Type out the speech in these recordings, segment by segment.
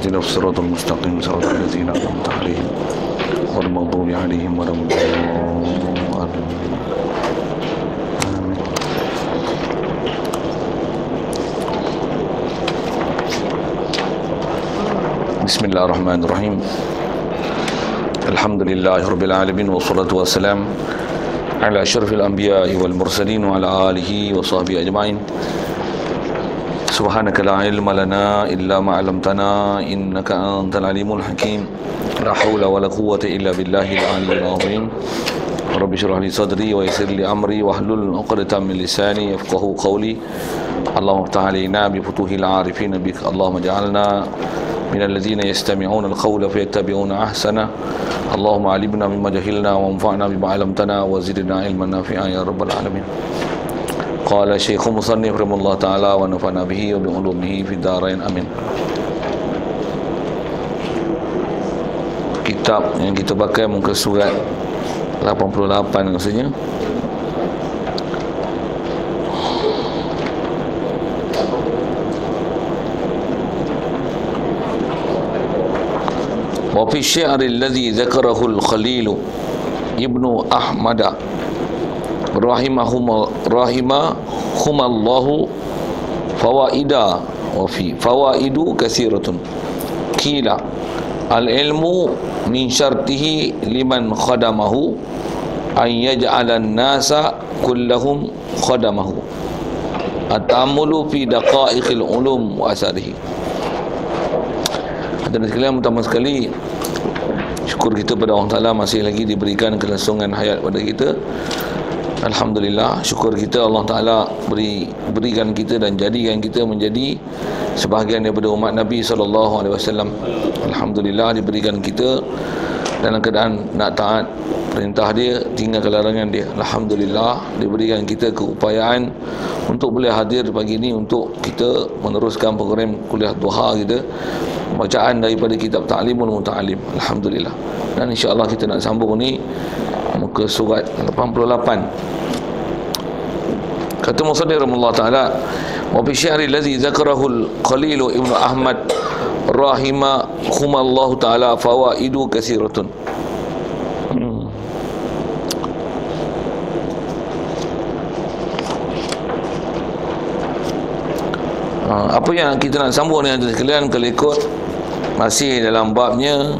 اهدنا الصراط المستقيم صراط الذين أنعمت عليهم غير المغضوب عليهم ولا الضالين. بسم الله الرحمن الرحيم. الحمد لله رب العالمين والصلاة والسلام على أشرف الأنبياء والمرسلين وعلى آله وصحبه أجمعين. سبحانك لا علم لنا إلا ما علمتنا إنك أنت العليم الحكيم. لا حول ولا قوة إلا بالله العلي العظيم. رب اشرح لي صدري ويسر لي أمري واحلل عقدة من لساني يفقهوا قولي. اللهم افتح علينا بفتوح العارفين بك. اللهم اجعلنا من الذين يستمعون القول فيتبعون أحسنه. اللهم علمنا مما جهلنا وانفعنا بما علمتنا وزدنا علما نافعا يا رب العالمين. قال الشيخ مصنف رحمه الله تعالى ونفعنا به وبعلومه في الدارين amin. Kitab yang kita pakai muka surat 88 maksudnya. وفي الشعر الذي ذكره الخليل ابن أحمد رحمهما الله فوائد وفي فوائد كثيرة. قيل العلم من شرطه لمن خدمه أن يجعل الناس كلهم خدمه. التأمل في دقائق العلوم وأثاره. Hadirin sekalian, pertama sekali syukur kita pada Allah Ta'ala masih lagi diberikan kelangsungan hayat pada kita. Alhamdulillah, syukur kita Allah Ta'ala berikan kita dan jadikan kita menjadi sebahagian daripada umat Nabi SAW. Alhamdulillah, diberikan kita dalam keadaan nak taat perintah dia, tinggalkan larangan dia. Alhamdulillah, diberikan kita keupayaan untuk boleh hadir pagi ini untuk kita meneruskan program kuliah duha kita, bacaan daripada kitab Ta'limul Muta'alim. Alhamdulillah. Dan insya-Allah kita nak sambung ni muka surat 88. Kata Musannif rahimahullah taala, wa bi syi'ri allazi zakarahu al-Khalil ibn Ahmad rahimahumallahu taala fawaidu katsiratun. Apa yang kita nak sambung ni sekalian, kalau ikut masih dalam babnya,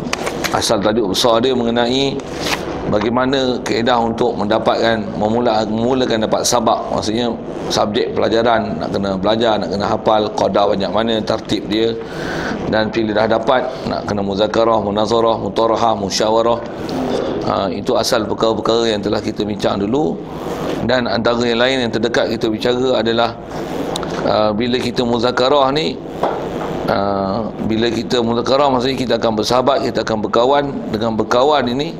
asal tajuk besar dia mengenai bagaimana kaedah untuk mendapatkan memulakan dapat sabak, maksudnya subjek pelajaran, nak kena belajar, nak kena hafal qadah banyak mana, tertib dia, dan bila dah dapat nak kena muzakarah, munazarah, mutarahah, musyawarah. Itu asal perkara-perkara yang telah kita bincang dulu. Dan antara yang lain yang terdekat kita bicara adalah bila kita muzakarah ni, bila kita muzakarah maksudnya kita akan bersahabat, kita akan berkawan. Dengan berkawan ini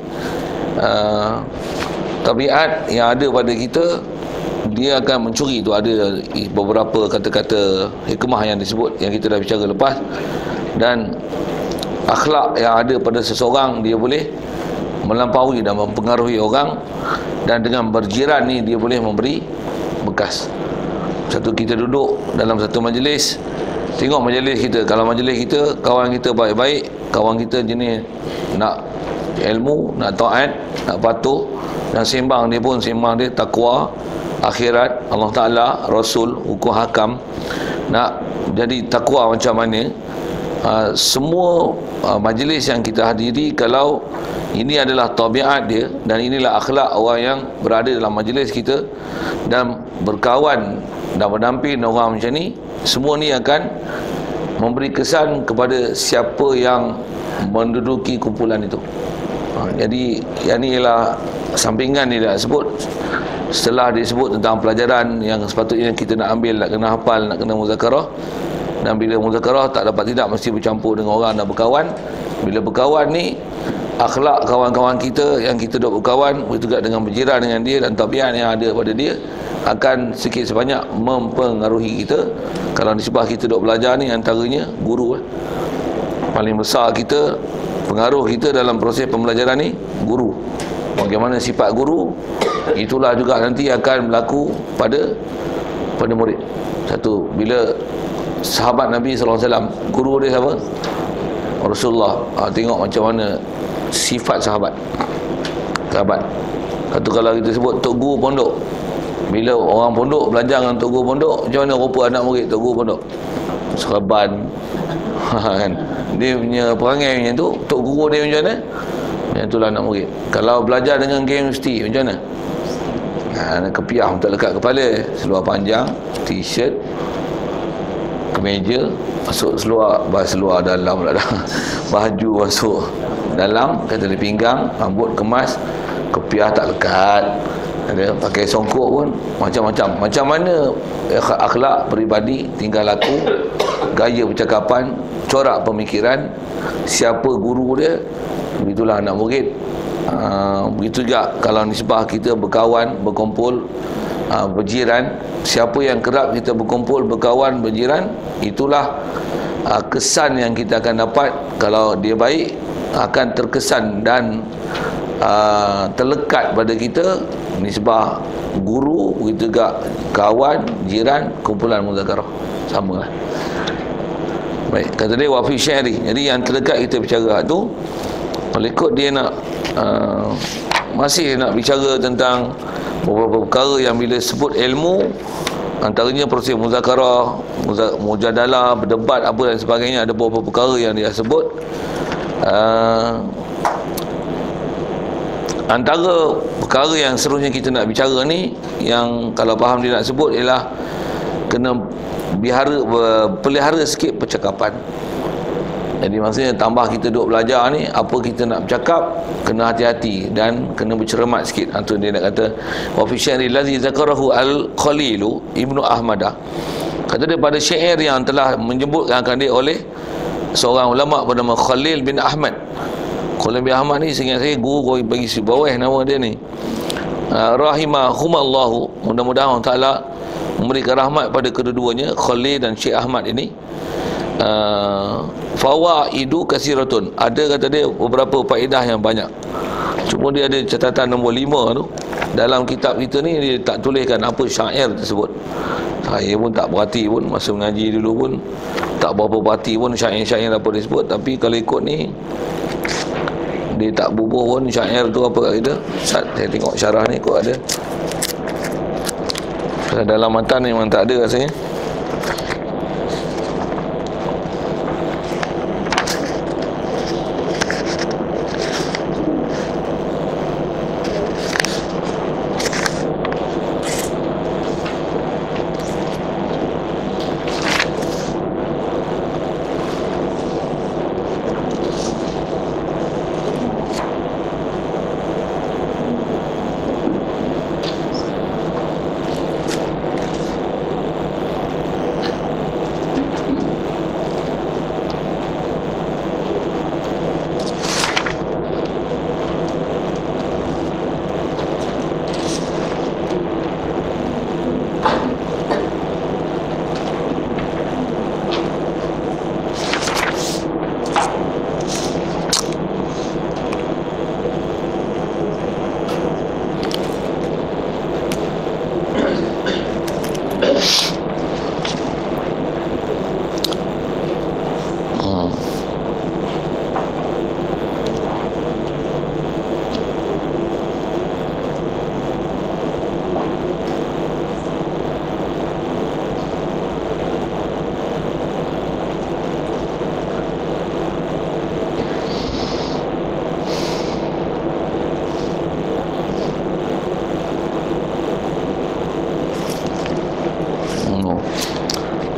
tabiat yang ada pada kita, dia akan mencuri. Tu ada beberapa kata-kata hikmah yang disebut, yang kita dah bicara lepas. Dan akhlak yang ada pada seseorang, dia boleh melampaui dan mempengaruhi orang. Dan dengan berjiran ni dia boleh memberi bekas. Satu kita duduk dalam satu majlis, tengok majlis kita, kalau majlis kita kawan kita baik-baik, kawan kita jenis nak ilmu, nak taat, nak patuh, dan sembang dia pun sembang dia takwa, akhirat, Allah Ta'ala, Rasul, hukum hakam, nak jadi takwa macam mana. Semua majlis yang kita hadiri, kalau ini adalah tabiat dia dan inilah akhlak orang yang berada dalam majlis kita dan berkawan dan berdamping orang macam ni, semua ni akan memberi kesan kepada siapa yang menduduki kumpulan itu. Jadi yang ni ialah sampingan ni dah sebut. Setelah disebut tentang pelajaran yang sepatutnya kita nak ambil, nak kena hafal, nak kena muzakarah. Dan bila muzakarah tak dapat tidak mesti bercampur dengan orang dan berkawan. Bila berkawan ni, akhlak kawan-kawan kita yang kita duk berkawan, begitu juga dengan berjiran dengan dia dan tabiat yang ada pada dia, akan sikit sebanyak mempengaruhi kita. Kalau nisbah kita duk belajar ni, antaranya guru. Paling besar kita, pengaruh kita dalam proses pembelajaran ni, guru. Bagaimana sifat guru, itulah juga nanti akan berlaku pada murid. Satu, bila sahabat Nabi SAW, guru dia siapa? Rasulullah. Tengok macam mana sifat sahabat. Kata kalau kita sebut Tok Guru pondok, bila orang pondok belajar dengan Tok Guru pondok, macam mana rupa anak murid Tok Guru pondok? Serban. Kan? Dia punya perangai macam tu. Tok Guru dia macam mana? Yang itulah anak murid. Kalau belajar dengan geng universiti, macam mana? Kepiah tak lekat kepala, seluar panjang, t-shirt, kemeja, masuk seluar dalam pula dah. Baju masuk dalam, kata dia pinggang, rambut kemas, kepiah tak lekat, ada pakai songkok pun macam-macam. Macam mana akhlak peribadi, tingkah laku, gaya percakapan, corak pemikiran, siapa guru dia, begitulah anak murid. Begitu juga kalau nisbah kita berkawan, berkumpul, berjiran, siapa yang kerap kita berkumpul, berkawan, berjiran, itulah kesan yang kita akan dapat. Kalau dia baik, akan terkesan dan terlekat pada kita nisbah guru, begitu juga kawan, jiran, kumpulan muzakarah, sama lah. Baik, kata dia wafi syairi. Jadi yang terdekat kita bicara tu, oleh ikut dia nak masih nak bicara tentang beberapa perkara yang bila sebut ilmu, antaranya proses muzakarah, mujadalah, berdebat apa dan sebagainya. Ada beberapa perkara yang dia sebut. Antara perkara yang seterusnya kita nak bicara ni, yang kalau faham dia nak sebut, ialah kena pelihara sikit percakapan. Jadi maksudnya tambah kita duduk belajar ni, apa kita nak bercakap kena hati-hati dan kena bercermat sikit. Itu dia nak kata wa fi syairi allazi zakarahu al-Khalilu Ibnu Ahmadah. Kata dia pada syair yang telah menyebutkan dia oleh seorang ulama bernama Khalil bin Ahmad. Khalil bin Ahmad ni seingat saya guru bagi si bawah nama dia ni. Rahimahumallahu, mudah-mudahan Allah Taala memberikan rahmat pada kedua-duanya, Khalil dan Syekh Ahmad ini. Fawaidu kasiratun, ada kata dia beberapa faedah yang banyak. Cuma dia ada catatan nombor 5 tu. Dalam kitab kita ni dia tak tuliskan apa syair tersebut. Saya pun tak perhati pun, masa mengaji dulu pun tak berapa perhati pun syair-syair apa dia sebut. Tapi kalau ikut ni dia tak bubuh pun syair tu apa kat kita. Saya tengok syarah ni kok ada. Dalam matan ni memang tak ada rasanya.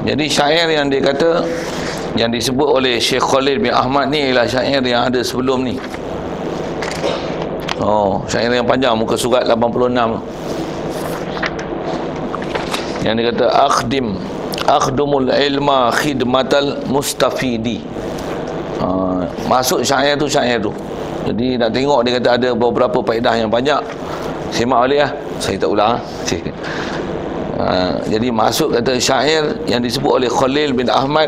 Jadi syair yang dia kata, yang disebut oleh Syekh Khalil bin Ahmad ni ialah syair yang ada sebelum ni. Syair yang panjang, muka surat 86. Yang dia kata akhdumul ilma khidmatal mustafidi. Masuk syair tu. Jadi nak tengok dia kata ada beberapa faedah yang banyak. Simak boleh lah, saya tak ulang. Jadi masuk kata syair yang disebut oleh Khalil bin Ahmad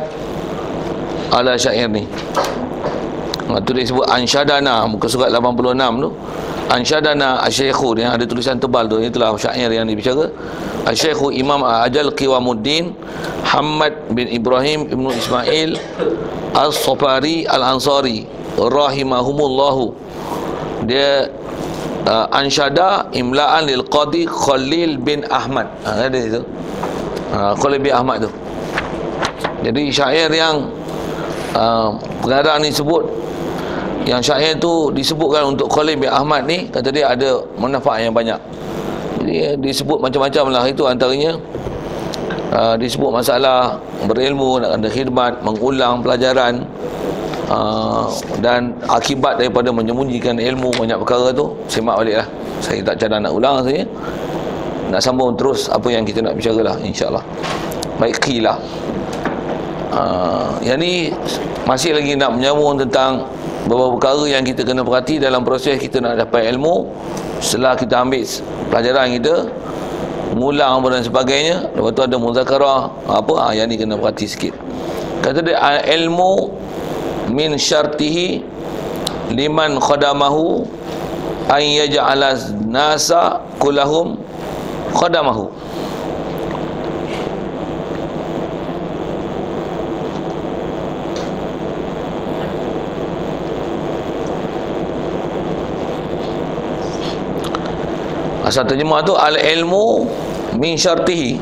ala syair ni. Tu dia sebut ansyadana, muka surat 86 tu. Ansyadana asy-syaikhu, yang ada tulisan tebal tu, itulah syair yang dibicara. Asy-syaikhu Imam Ajal Qiwamuddin Hamad bin Ibrahim Ibnu Ismail As-Safari Al-Ansari rahimahumullahu, dia ansyada imla'an lil Qadi Khalil bin Ahmad. Ada itu. Khalil bin Ahmad tu. Jadi syair yang pengarang ni sebut, yang syair tu disebutkan untuk Khalil bin Ahmad ni, kata dia ada manfaat yang banyak. Jadi disebut macam-macam lah. Itu antaranya disebut masalah berilmu, nak ada khidmat, mengulang pelajaran, dan akibat daripada menyembunyikan ilmu. Banyak perkara tu semak balik lah. Saya tak cadang nak ulang saja, nak sambung terus apa yang kita nak bicara lah, insyaAllah. Baik, qilah yang ni masih lagi nak menyambung tentang beberapa perkara yang kita kena perhati dalam proses kita nak dapat ilmu. Setelah kita ambil pelajaran kita, mengulang apa dan sebagainya, lepas tu ada muzakarah apa, yang ni kena perhati sikit. Kata dia, ilmu min syartihi liman khadamahu an yaj'ala nasa kullahum khadamahu. Asal terjemah tu, al-ilmu min syartihi,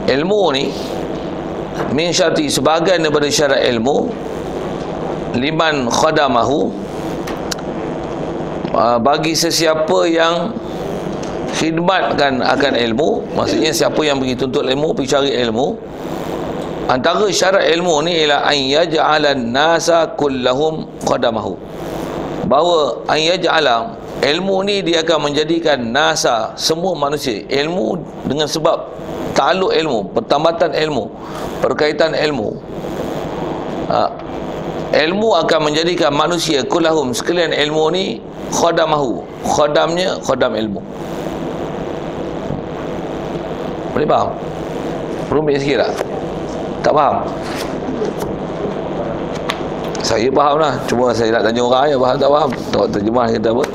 ilmu ni min syartihi, sebahagian daripada syarat ilmu, liman khadamahu, bagi sesiapa yang khidmatkan akan ilmu. Maksudnya siapa yang pergi tuntut ilmu, pergi cari ilmu, antara syarat ilmu ni ialah an yaj'alan nasa kullahum khadamahu, bahawa an yaj'ala, ilmu ni dia akan menjadikan nasa, semua manusia. Ilmu dengan sebab ta'alluq ilmu, pertambatan ilmu, perkaitan ilmu, ilmu akan menjadikan manusia kullahum, sekalian ilmu ni khadamahu, khadamnya khadam ilmu. Boleh faham? Rumit sikit tak? Tak faham? Saya faham lah, cuma saya nak tanya orang yang faham tak faham. Tak terjemah kita apa.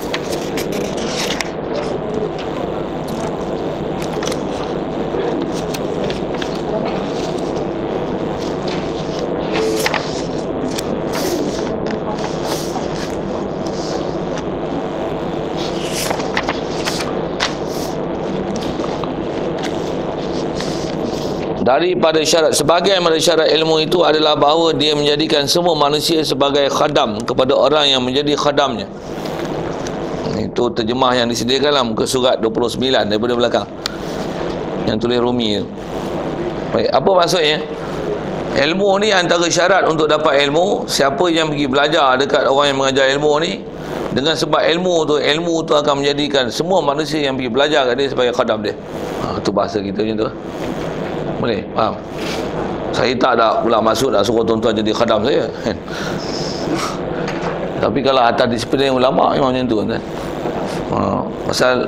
Daripada syarat, sebahagian daripada syarat ilmu itu adalah bahawa dia menjadikan semua manusia sebagai khadam kepada orang yang menjadi khadamnya. Itu terjemah yang disediakan dalam muka surat 29 daripada belakang, yang tulis Rumi itu. Baik, apa maksudnya? Ilmu ni antara syarat untuk dapat ilmu. Siapa yang pergi belajar dekat orang yang mengajar ilmu ni, dengan sebab ilmu tu akan menjadikan semua manusia yang pergi belajar kat dia sebagai khadam dia. Itu bahasa kita macam tu. Boleh? Faham? Saya tak ada pula masuk nak suruh tuan-tuan jadi khadam saya. Tapi kalau atas disiplin ulama memang macam tu kan. Pasal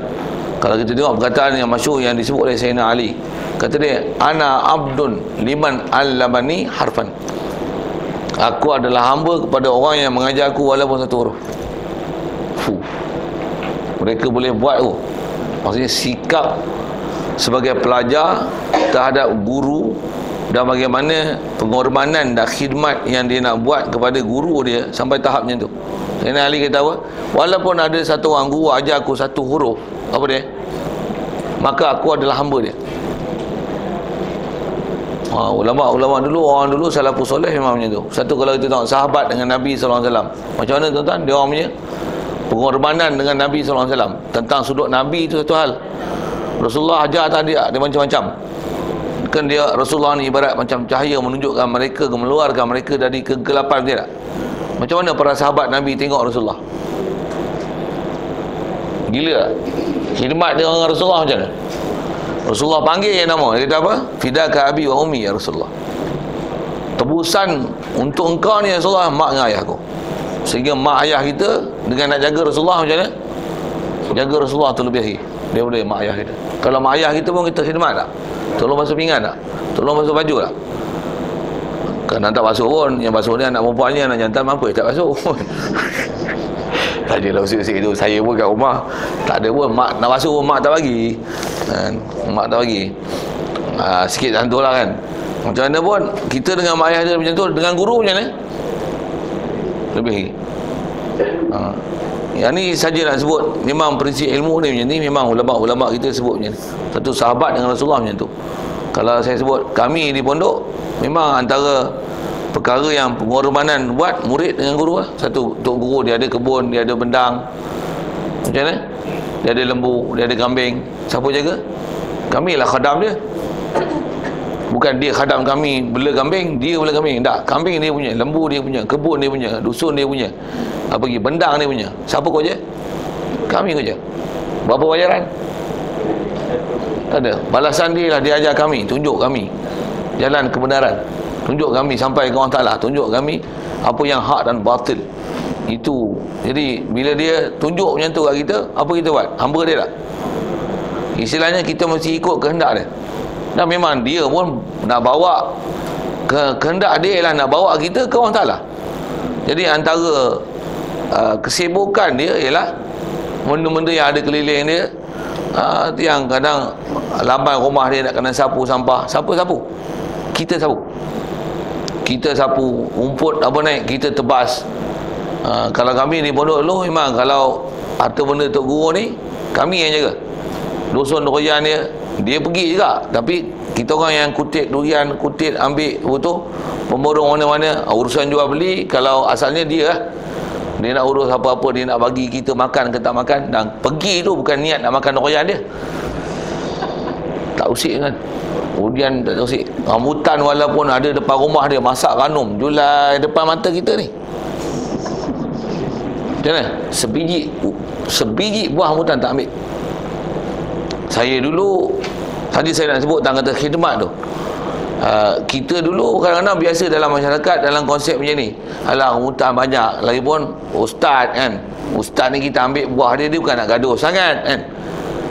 kalau kita tengok perkataan yang masyhur yang disebut oleh Sayyidina Ali, kata dia, ana abdun liman allamani harfan, aku adalah hamba kepada orang yang mengajar aku walaupun satu huruf. Mereka boleh buat tu. Maksudnya sikap sebagai pelajar terhadap guru, dan bagaimana pengorbanan dan khidmat yang dia nak buat kepada guru dia sampai tahap macam tu. Sayyidina Ali kata apa? Walaupun ada satu orang guru ajar aku satu huruf, apa dia? Maka aku adalah hamba dia. Ulama-ulama dulu, orang dulu salafus soleh memang macam tu. Satu, kalau kita tengok sahabat dengan Nabi SAW, macam mana tuan-tuan? Dia orang punya pengorbanan dengan Nabi SAW. Tentang sudut Nabi itu satu hal. Rasulullah ajar tadi dia macam-macam. Kan dia, Rasulullah ni ibarat macam cahaya menunjukkan mereka, mengeluarkan mereka dari kegelapan, betul tak? Macam mana para sahabat Nabi tengok Rasulullah? Gila tak? Khidmat dengan Rasulullah macam mana? Rasulullah panggil yang nama, dia kata apa? Fidaka abi wa ummi ya Rasulullah, tebusan untuk engkau ni ya Rasulullah, mak dengan ayah aku. Sehingga mak ayah kita dengan nak jaga Rasulullah macam mana? Jaga Rasulullah tu lebih dia boleh mak ayah kita. Kalau mak ayah kita pun kita khidmat tak? Tolong basuh pinggan tak? Tolong basuh baju tak? Kan tak basuh pun, yang basuh ni anak perempuannya, anak jantan mampu tak basuh. Tak adalah usik-usik itu. Saya pun kat rumah tak ada pun, mak nak basuh pun mak tak bagi. Mak tak bagi. Sikit macam tu lah kan. Macam mana pun kita dengan mak ayah dia macam tu, dengan guru macam mana? Lebih. Yang ni saja nak sebut, memang prinsip ilmu ni macam ni, memang ulama-ulama kita sebut macam ni. Satu sahabat dengan Rasulullah macam tu. Kalau saya sebut kami di pondok, memang antara perkara yang pengorbanan buat murid dengan guru lah. Satu, tok guru dia ada kebun, dia ada bendang, macam mana? Dia ada lembu, dia ada kambing. Siapa jaga? Kami lah khadam dia. Bukan dia khadam kami bela kambing, dia bela kambing. Tak, kambing dia punya, lembu dia punya, kebun dia punya, dusun dia punya, pergi bendang dia punya. Siapa kerja? Kami kerja. Berapa bayaran? Tak ada. Balasan dia lah, dia ajar kami, tunjuk kami jalan kebenaran, tunjuk kami sampai ke Allah Ta'ala, tunjuk kami apa yang hak dan batil. Itu. Jadi bila dia tunjuk macam tu kat kita, apa kita buat? Hamba dia tak? Istilahnya kita mesti ikut kehendak dia. Dan memang dia pun nak bawa kehendak dia ialah nak bawa kita ke Allah Ta'ala. Jadi antara kesibukan dia ialah benda-benda yang ada keliling dia, yang kadang lambai rumah dia nak kena sapu sampah. Siapa sapu? Kita sapu. Kita sapu, rumput apa naik, kita tebas. Kalau kami di pondok dulu, memang kalau harta benda tok guru ni, kami yang jaga. Dusun durian dia pergi juga, tapi kita orang yang kutip durian, kutip ambil tu, pemborong mana-mana, urusan jual beli, kalau asalnya dia lah, dia nak urus apa-apa, dia nak bagi kita makan ke tak makan. Dan pergi tu bukan niat nak makan durian dia, tak usik kan. Kemudian tak usik rambutan, walaupun ada depan rumah dia, masak ranum jual depan mata kita ni. Macam mana? Sebiji buah rambutan tak ambil. Saya dulu, tadi saya nak sebut tentang kata khidmat tu, kita dulu kadang-kadang biasa dalam masyarakat, dalam konsep macam ni, alah rambutan banyak, lagipun ustaz kan, ustaz ni kita ambil buah dia bukan nak gaduh sangat kan.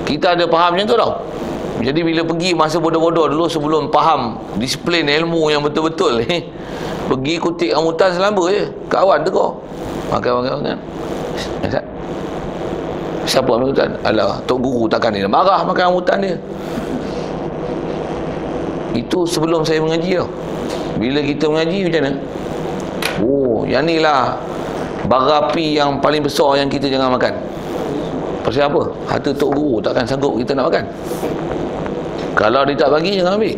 Kita ada faham macam tu tau. Jadi bila pergi masa bodoh-bodoh dulu, sebelum faham disiplin ilmu yang betul-betul ni, pergi kutip rambutan selamba je, kawan tegur, makan Ustaz, siapa ambil rambutan? Alah, tok guru takkan dia marah makan rambutan dia. Itu sebelum saya mengaji tau. Bila kita mengaji macam mana? Oh, yang ni lah bara api yang paling besar yang kita jangan makan. Pasal apa? Harta tok guru takkan sanggup kita nak makan. Kalau dia tak bagi, jangan ambil.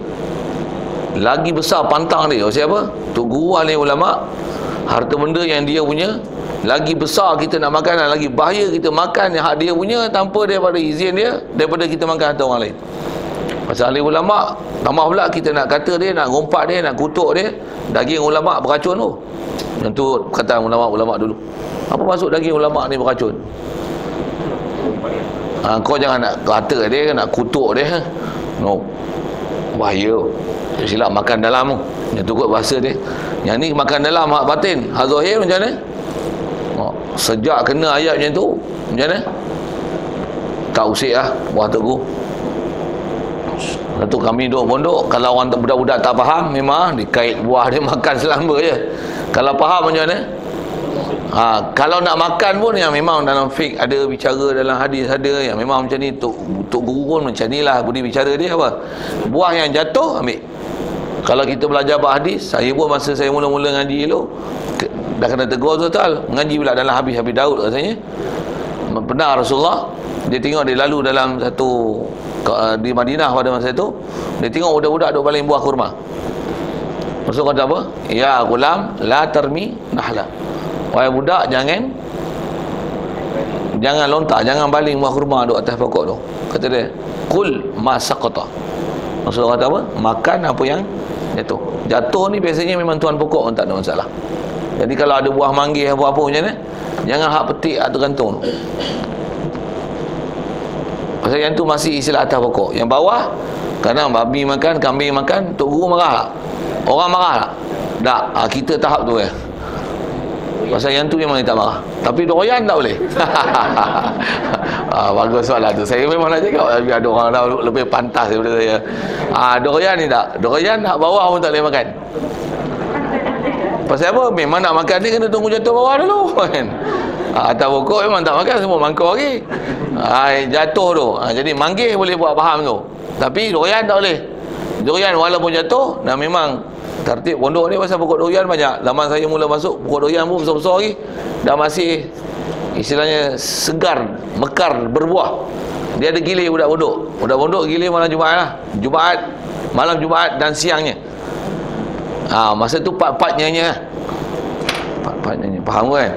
Lagi besar pantang dia. Pasal apa? Tok guru, alim ulama, harta benda yang dia punya, lagi besar kita nak makan, dan lagi bahaya kita makan yang hak dia punya tanpa daripada izin dia, daripada kita makan harta orang lain. Pasal alim ulama, tambah pula kita nak kata dia, nak rompak dia, nak kutuk dia, daging ulama beracun tu. Yang tu perkataan ulama-ulama dulu. Apa maksud daging ulama ni beracun? Kau jangan nak kata dia, nak kutuk dia. No, bahaya. Silap makan dalam tu. Yang tu kot bahasa dia. Yang ni makan dalam hak batin, hak zahir macam mana? Sejak kena ayat macam tu, macam mana? Tak usik lah buah teguh. Lepas tu kami duduk pondok, kalau orang budak-budak tak faham, memang dikait buah dia makan selamba je. Kalau faham macam mana? Kalau nak makan pun, yang memang dalam fiqh ada bicara, dalam hadis ada yang memang macam ni. Tok guru pun macam ni lah budi bicara dia apa. Buah yang jatuh ambil. Kalau kita belajar bab hadis, saya pun masa saya mula-mula ngaji dulu, dah kena tegur total. Mengaji pula dalam Habis Daud rasanya. Pernah Rasulullah, dia tengok dia lalu dalam satu di Madinah pada masa itu, dia tengok budak-budak duk baling buah kurma. Rasul kata apa? Ya gulam, la tarmi nahla. Wahai budak, jangan lontar, jangan baling buah kurma duk atas pokok tu. Kata dia, kul ma saqata. Rasul kata apa? Makan apa yang jatuh. Jatuh ni biasanya memang tuan pokok, tak ada masalah. Jadi kalau ada buah manggis apa-apa macam ni, jangan hak petik atau gantung. Pasal yang tu masih istilah atas pokok. Yang bawah, kadang babi makan, kambing makan, tok guru marah tak? Orang marah tak? Tak, kita tahap tu Pasal yang tu memang dia tak marah. Tapi durian tak boleh. Bagus soalan tu. Saya memang nak cakap biar ada orang lebih pantas daripada saya. Durian ni tak. Durian hak bawah pun tak boleh makan. Pasal apa? Memang nak makan ni kena tunggu jatuh bawah dulu kan. Atas pokok memang tak makan, semua mangkuk lagi. Jatuh tu. Jadi manggis boleh buat faham tu. Tapi durian tak boleh. Durian walaupun jatuh, dan memang tertib pondok ni pasal pokok durian banyak. Zaman saya mula masuk, pokok durian pun besar-besar lagi, dah masih istilahnya segar, mekar, berbuah. Dia ada gilir budak pondok. Budak pondok gilir malam Jumaat lah. Malam Jumaat dan siangnya. Masa tu part-partnya part-partnya, faham kan?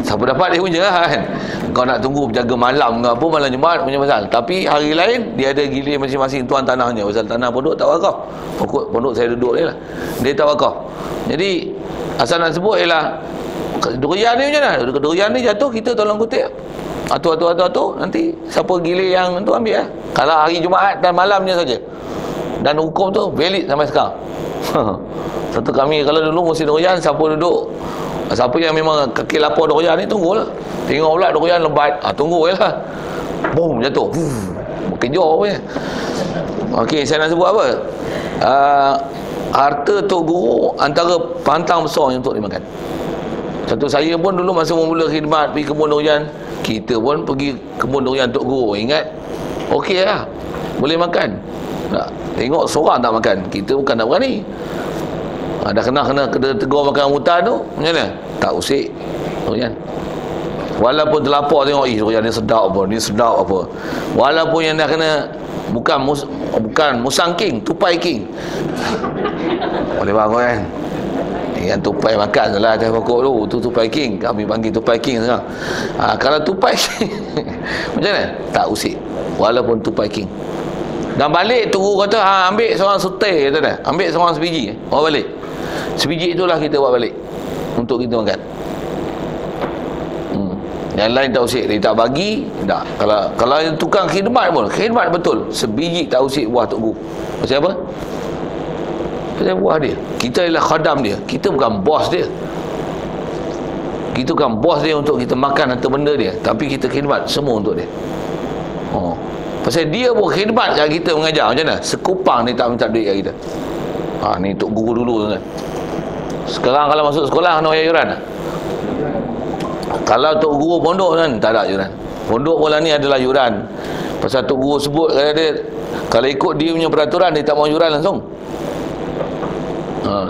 Siapa dapat dia punya kan. Kau nak tunggu berjaga malam ke apa, malam Jumaat punya pasal. Tapi hari lain dia ada gilir masing-masing tuan tanahnya. Pasal tanah pondok tak wakaf. Pondok saya duduk ni lah, dia tak wakaf. Jadi asal nak sebut ialah durian ni macam mana? Durian ni jatuh, kita tolong kutip atur, nanti siapa gilir yang tu ambil lah. Kalau hari Jumaat dan malamnya saja. Dan hukum tu valid sampai sekarang. Satu kami kalau dulu musim durian, siapa yang memang kaki lapar durian ni, tunggulah. Tengok pula durian lebat, tunggu je lah. Boom, jatuh. Kejar punya. Okey, saya nak sebut apa? Harta Tok Guru antara pantang besar untuk dimakan. Satu saya pun dulu masa mula khidmat pergi kebun durian, kita pun pergi kebun durian Tok Guru. Ingat? Okey lah, boleh makan. Tengok seorang tak makan, kita bukan tak berani. Dah kena tegur makan hutan tu, macam mana? Tak usik durian. Walaupun terlapar tengok, durian ni sedap apa. Walaupun yang dah kena bukan musang king, tupai king. Boleh faham kan? Yang tupai makan lah atas pokok tu tupai king. Kami panggil tupai king sekarang. Kalau tupai king macam mana? Tak usik, walaupun tupai king. Dan balik Guru kata, ambil seorang sutai, kata dah. Ambil seorang sebiji, bawa balik. Sebiji itulah kita buat balik untuk kita makan. Yang lain tak usik, dia tak bagi, tak. Kalau yang tukang khidmat pun, khidmat betul, sebiji tak usik buah Tok Guru. Pasal apa? Pasal buah dia. Kita ialah khadam dia, kita bukan bos dia. Kita bukan bos dia untuk kita makan harta benda dia, tapi kita khidmat semua untuk dia. Pasal dia pun khidmat kat kita, mengajar macam mana? Sekupang dia tak minta duit kat kita. Ni Tok Guru dulu kan. Sekarang kalau masuk sekolah kena bayar yuran. Kalau Tok Guru pondok kan tak ada yuran. Pondok pula ni adalah yuran. Pasal Tok Guru sebut kata dia, kalau ikut dia punya peraturan, dia tak mau yuran langsung.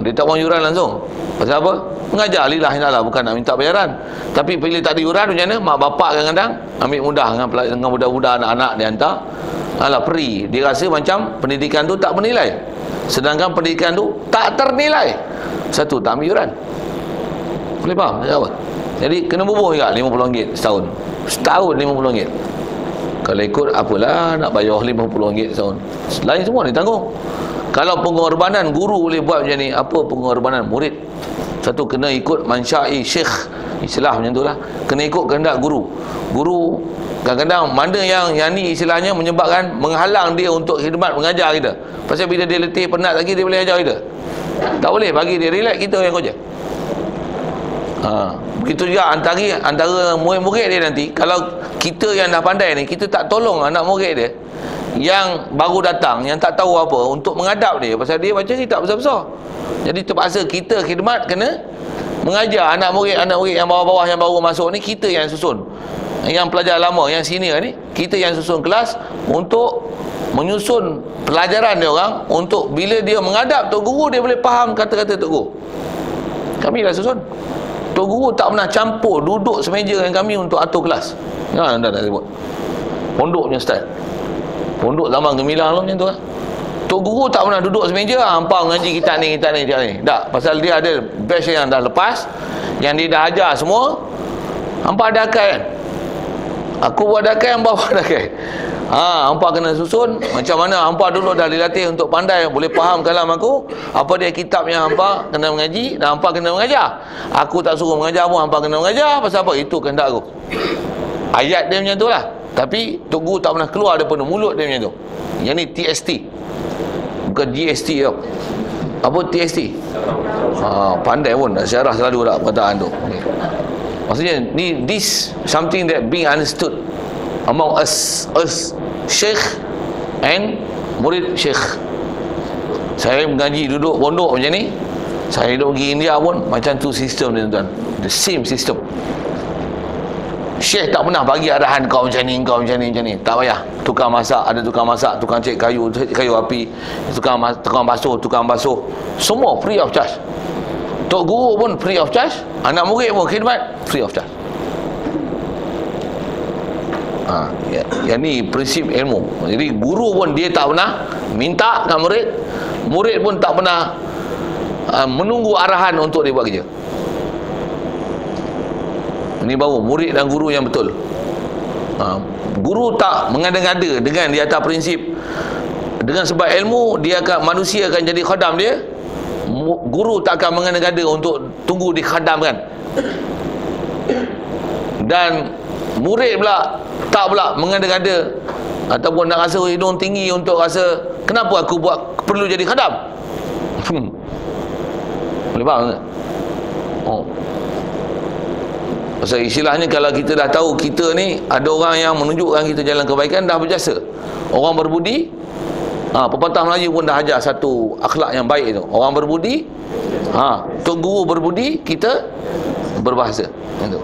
Dia tak mau yuran langsung. Pasal apa? Mengajar lillah lah, bukan nak minta bayaran. Tapi bila tak ada yuran macam mana? Mak bapak kadang-kadang ambil mudah dengan budak-budak, anak-anak dia hantar. Free. Dia rasa macam pendidikan tu tak bernilai. Sedangkan pendidikan tu tak ternilai. Satu, tak ambil yuran. Boleh faham? Apa? Jadi kena bubuh juga RM50 setahun. Setahun RM50. Kalau ikut apalah nak bayar RM50 setahun. Lain semua ni tanggung. Kalau pengorbanan guru boleh buat macam ni, apa pengorbanan murid? Satu, kena ikut mansyai syekh, istilah macam tu lah. Kena ikut kehendak guru. Guru kadang-kadang mana yang ni istilahnya menyebabkan menghalang dia untuk khidmat mengajar kita. Pasal bila dia letih penat lagi, dia boleh ajar kita. Tak boleh, bagi dia relax, kita yang kerja. Begitu juga antara murid-murid dia nanti. Kalau kita yang dah pandai ni, kita tak tolong anak murid dia yang baru datang, yang tak tahu apa, untuk mengadap dia. Pasal dia baca ni tak besar-besar. Jadi terpaksa kita khidmat kena mengajar anak murid yang bawah-bawah yang baru masuk ni, kita yang susun. Yang pelajar lama, yang senior ni, kita yang susun kelas untuk menyusun pelajaran dia orang, untuk bila dia mengadap Tok Guru, dia boleh faham kata-kata Tok Guru. Kami dah susun. Tok Guru tak pernah campur duduk semeja dengan kami untuk atur kelas. Anda dah sebut pondok punya style. Pondok zaman gemilang lah macam tu lah. Tok Guru tak pernah duduk semeja, hampa mengaji kita ni. Tak, pasal dia ada batch yang dah lepas, yang dia dah ajar semua. Hampa ada akal kan? Aku buat akal, hampa buat akal. Hampa kena susun macam mana. Hampa dulu dah dilatih untuk pandai, boleh faham kalam aku, apa dia kitab yang hampa kena mengaji, dan hampa kena mengajar. Aku tak suruh mengajar pun, hampa kena mengajar. Pasal apa? Itu kehendak aku. Ayat dia macam tu lah. Tapi Tok Guru tak pernah keluar daripada mulut dia macam tu. Yang ni TST, bukan GST tau. Apa TST? Pandai pun nak syarah selalu tak perkataan tu. Maksudnya ni, this something that being understood among us Syekh and murid Syekh. Saya mengaji duduk pondok macam ni, saya duduk pergi India pun macam tu sistem dia tuan. The same system. Syekh tak pernah bagi arahan kau macam ni, kau macam ni, macam ni. Tak payah. Tukang masak, ada tukang masak, tukang cek kayu api, tukang basuh. Semua free of charge. Tok guru pun free of charge, anak murid pun khidmat free of charge. Yang ni prinsip ilmu. Jadi guru pun dia tak pernah minta kat murid, murid pun tak pernah menunggu arahan untuk dia buat kerja. Ini baru murid dan guru yang betul. Guru tak mengada-ngada dengan di atas prinsip. Dengan sebab ilmu, manusia akan jadi khadam dia. Guru tak akan mengada-ngada untuk tunggu dikhadamkan. Dan murid pula tak pula mengada-ngada ataupun nak rasa hidung tinggi untuk rasa kenapa aku perlu jadi khadam. Boleh faham tak? Pasal istilahnya kalau kita dah tahu kita ni ada orang yang menunjukkan kita jalan kebaikan, dah berjasa. Orang berbudi, pepatah Melayu pun dah ajar satu akhlak yang baik tu. Orang berbudi, tok guru berbudi, kita berbahasa. Itu.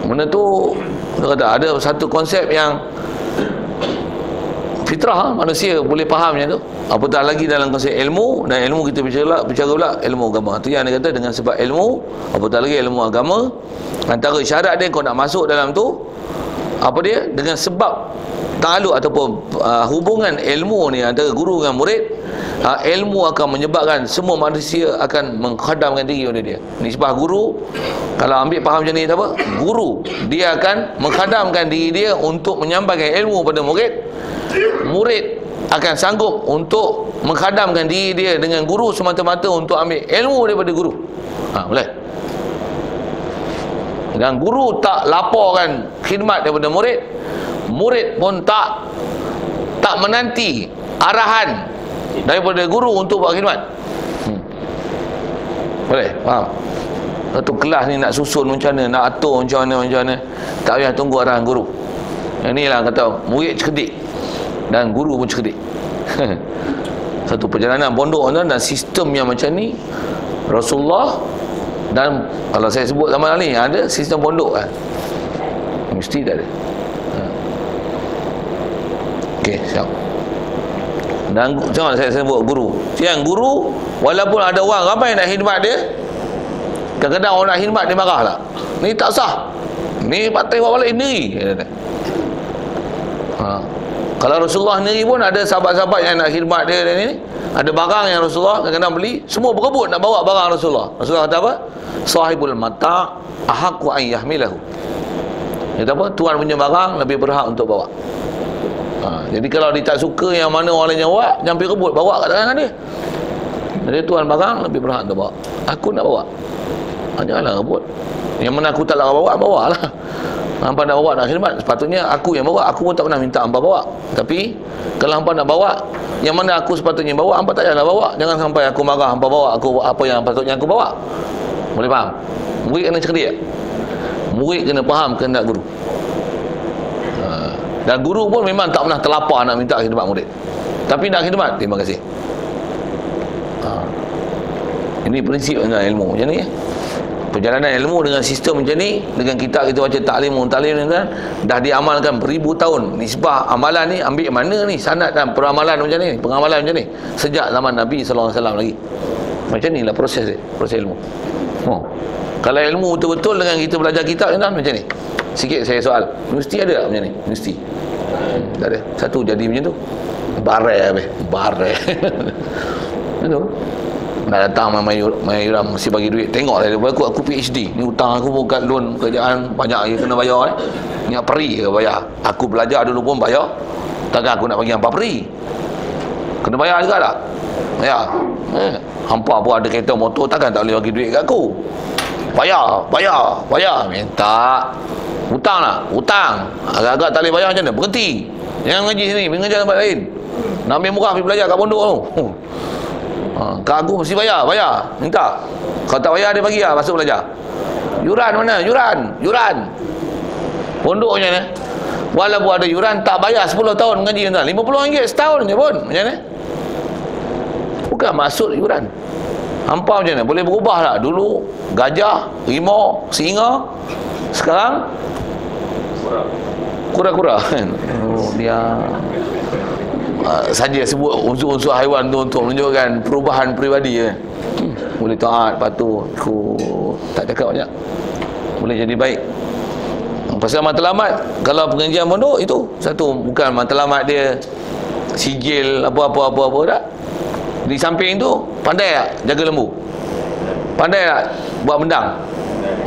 Benda tu ada satu konsep yang fitrah manusia boleh fahamnya tu. Apatah lagi dalam konsep ilmu, dan ilmu kita bicara pula ilmu agama. Tu yang dia kata dengan sebab ilmu, apatah lagi ilmu agama, antara syarat dia kau nak masuk dalam tu apa dia? Dengan sebab ta'aluk ataupun hubungan ilmu ni antara guru dengan murid, ilmu akan menyebabkan semua manusia akan menghadamkan diri pada dia. Nisbah guru, kalau ambil faham macam ni apa? Guru dia akan menghadamkan diri dia untuk menyampaikan ilmu pada murid. Murid akan sanggup untuk menghadamkan diri dia dengan guru semata-mata untuk ambil ilmu daripada guru. Boleh. Dan guru tak laporkan khidmat daripada murid, murid pun tak menanti arahan daripada guru untuk buat khidmat. Boleh? Faham? Satu kelas ni nak susun macam mana, nak atur macam mana, tak payah tunggu arahan guru. Yang ni lah kata murid cerdik dan guru pun cerdik. Satu perjalanan pondok dan sistem yang macam ni Rasulullah, dan kalau saya sebut zaman ni ada sistem pondok kan, mesti dah ada. Okey, siap. Dan jangan saya sebut guru. Yang guru, walaupun ada orang ramai nak khidmat dia, kadang-kadang orang nak khidmat dia marah lah. Ni tak sah. Ni patut buat balik sendiri. Kalau Rasulullah sendiri pun ada sahabat-sahabat yang nak khidmat dia ni, ada barang yang Rasulullah kadang-kadang beli, semua berebut nak bawa barang Rasulullah. Rasulullah kata apa? Sahibul mata' ahaqqu an yahmilahu. Dia kata apa? Tuan punya barang lebih berhak untuk bawa. Jadi kalau dia tak suka yang mana orang lain yang bawa, jangan pergi rebut, bawa kat tangan dia. Jadi tuan barang lebih berhak untuk bawa. Aku nak bawa. Janganlah rebut. Yang mana aku tak nak bawa lah. Hampa nak bawa nak khidmat, sepatutnya aku yang bawa. Aku pun tak pernah minta hampa bawa. Tapi kalau hampa nak bawa, yang mana aku sepatutnya bawa, hampa tak payahlah bawa. Jangan sampai aku marah hampa bawa aku apa yang patutnya aku bawa. Boleh faham? Murid kena cerdik. Murid kena faham kehendak guru. Dan guru pun memang tak pernah terlapar nak minta khidmat murid. Tapi nak khidmat, terima kasih. Ini prinsip dengan ilmu macam ni. Perjalanan ilmu dengan sistem macam ni, dengan kita baca taklim ni kan, dah diamalkan beribu tahun. Nisbah amalan ni ambil mana ni? Sanad dan peramalan macam ni, pengamalan macam ni sejak zaman Nabi SAW lagi. Macam ni lah proses dia, proses ilmu. Kalau ilmu betul-betul dengan kita belajar kitab kan macam ni. Sikit saya soal, mesti ada macam ni? Mesti. Tak ada. Satu jadi macam tu. Barai habis. Barai. Itu. Nak datang Mayuram mesti bagi duit. Tengok lah aku PhD. Ni hutang aku pun kat loan kerjaan banyak lagi kena bayar Ni peri ke bayar. Aku belajar dulu pun bayar. Takkan aku nak bagi hampa peri. Kena bayar juga tak? Bayar. Hampa pun ada kereta motor, takkan tak boleh bagi duit kat aku. Bayar. Minta. Hutang lah. Hutang. Agak-agak tak boleh bayar macam mana? Berhenti. Jangan ngaji sini, pergi ngaji tempat lain. Nak ambil murah pergi belajar kat pondok tu. Kat aku mesti bayar. Minta. Kalau tak bayar dia bagi lah masuk belajar. Yuran mana? Yuran. Pondok macam mana? Walaupun ada yuran tak bayar 10 tahun mengaji tuan. RM50 setahun je pun. Macam mana? Bukan maksud yuran. Hampa macam mana? Boleh berubah lah. Dulu gajah, rimau, singa Sekarang kura-kura kan. Dia saja sebut unsur-unsur haiwan tu untuk menunjukkan perubahan peribadi kan. Boleh taat, patuh, tak cakap banyak, boleh jadi baik. Pasal matlamat, kalau pengajian pondok itu satu, bukan matlamat dia sijil apa tak. Di samping tu pandai tak jaga lembu, pandai tak buat bendang,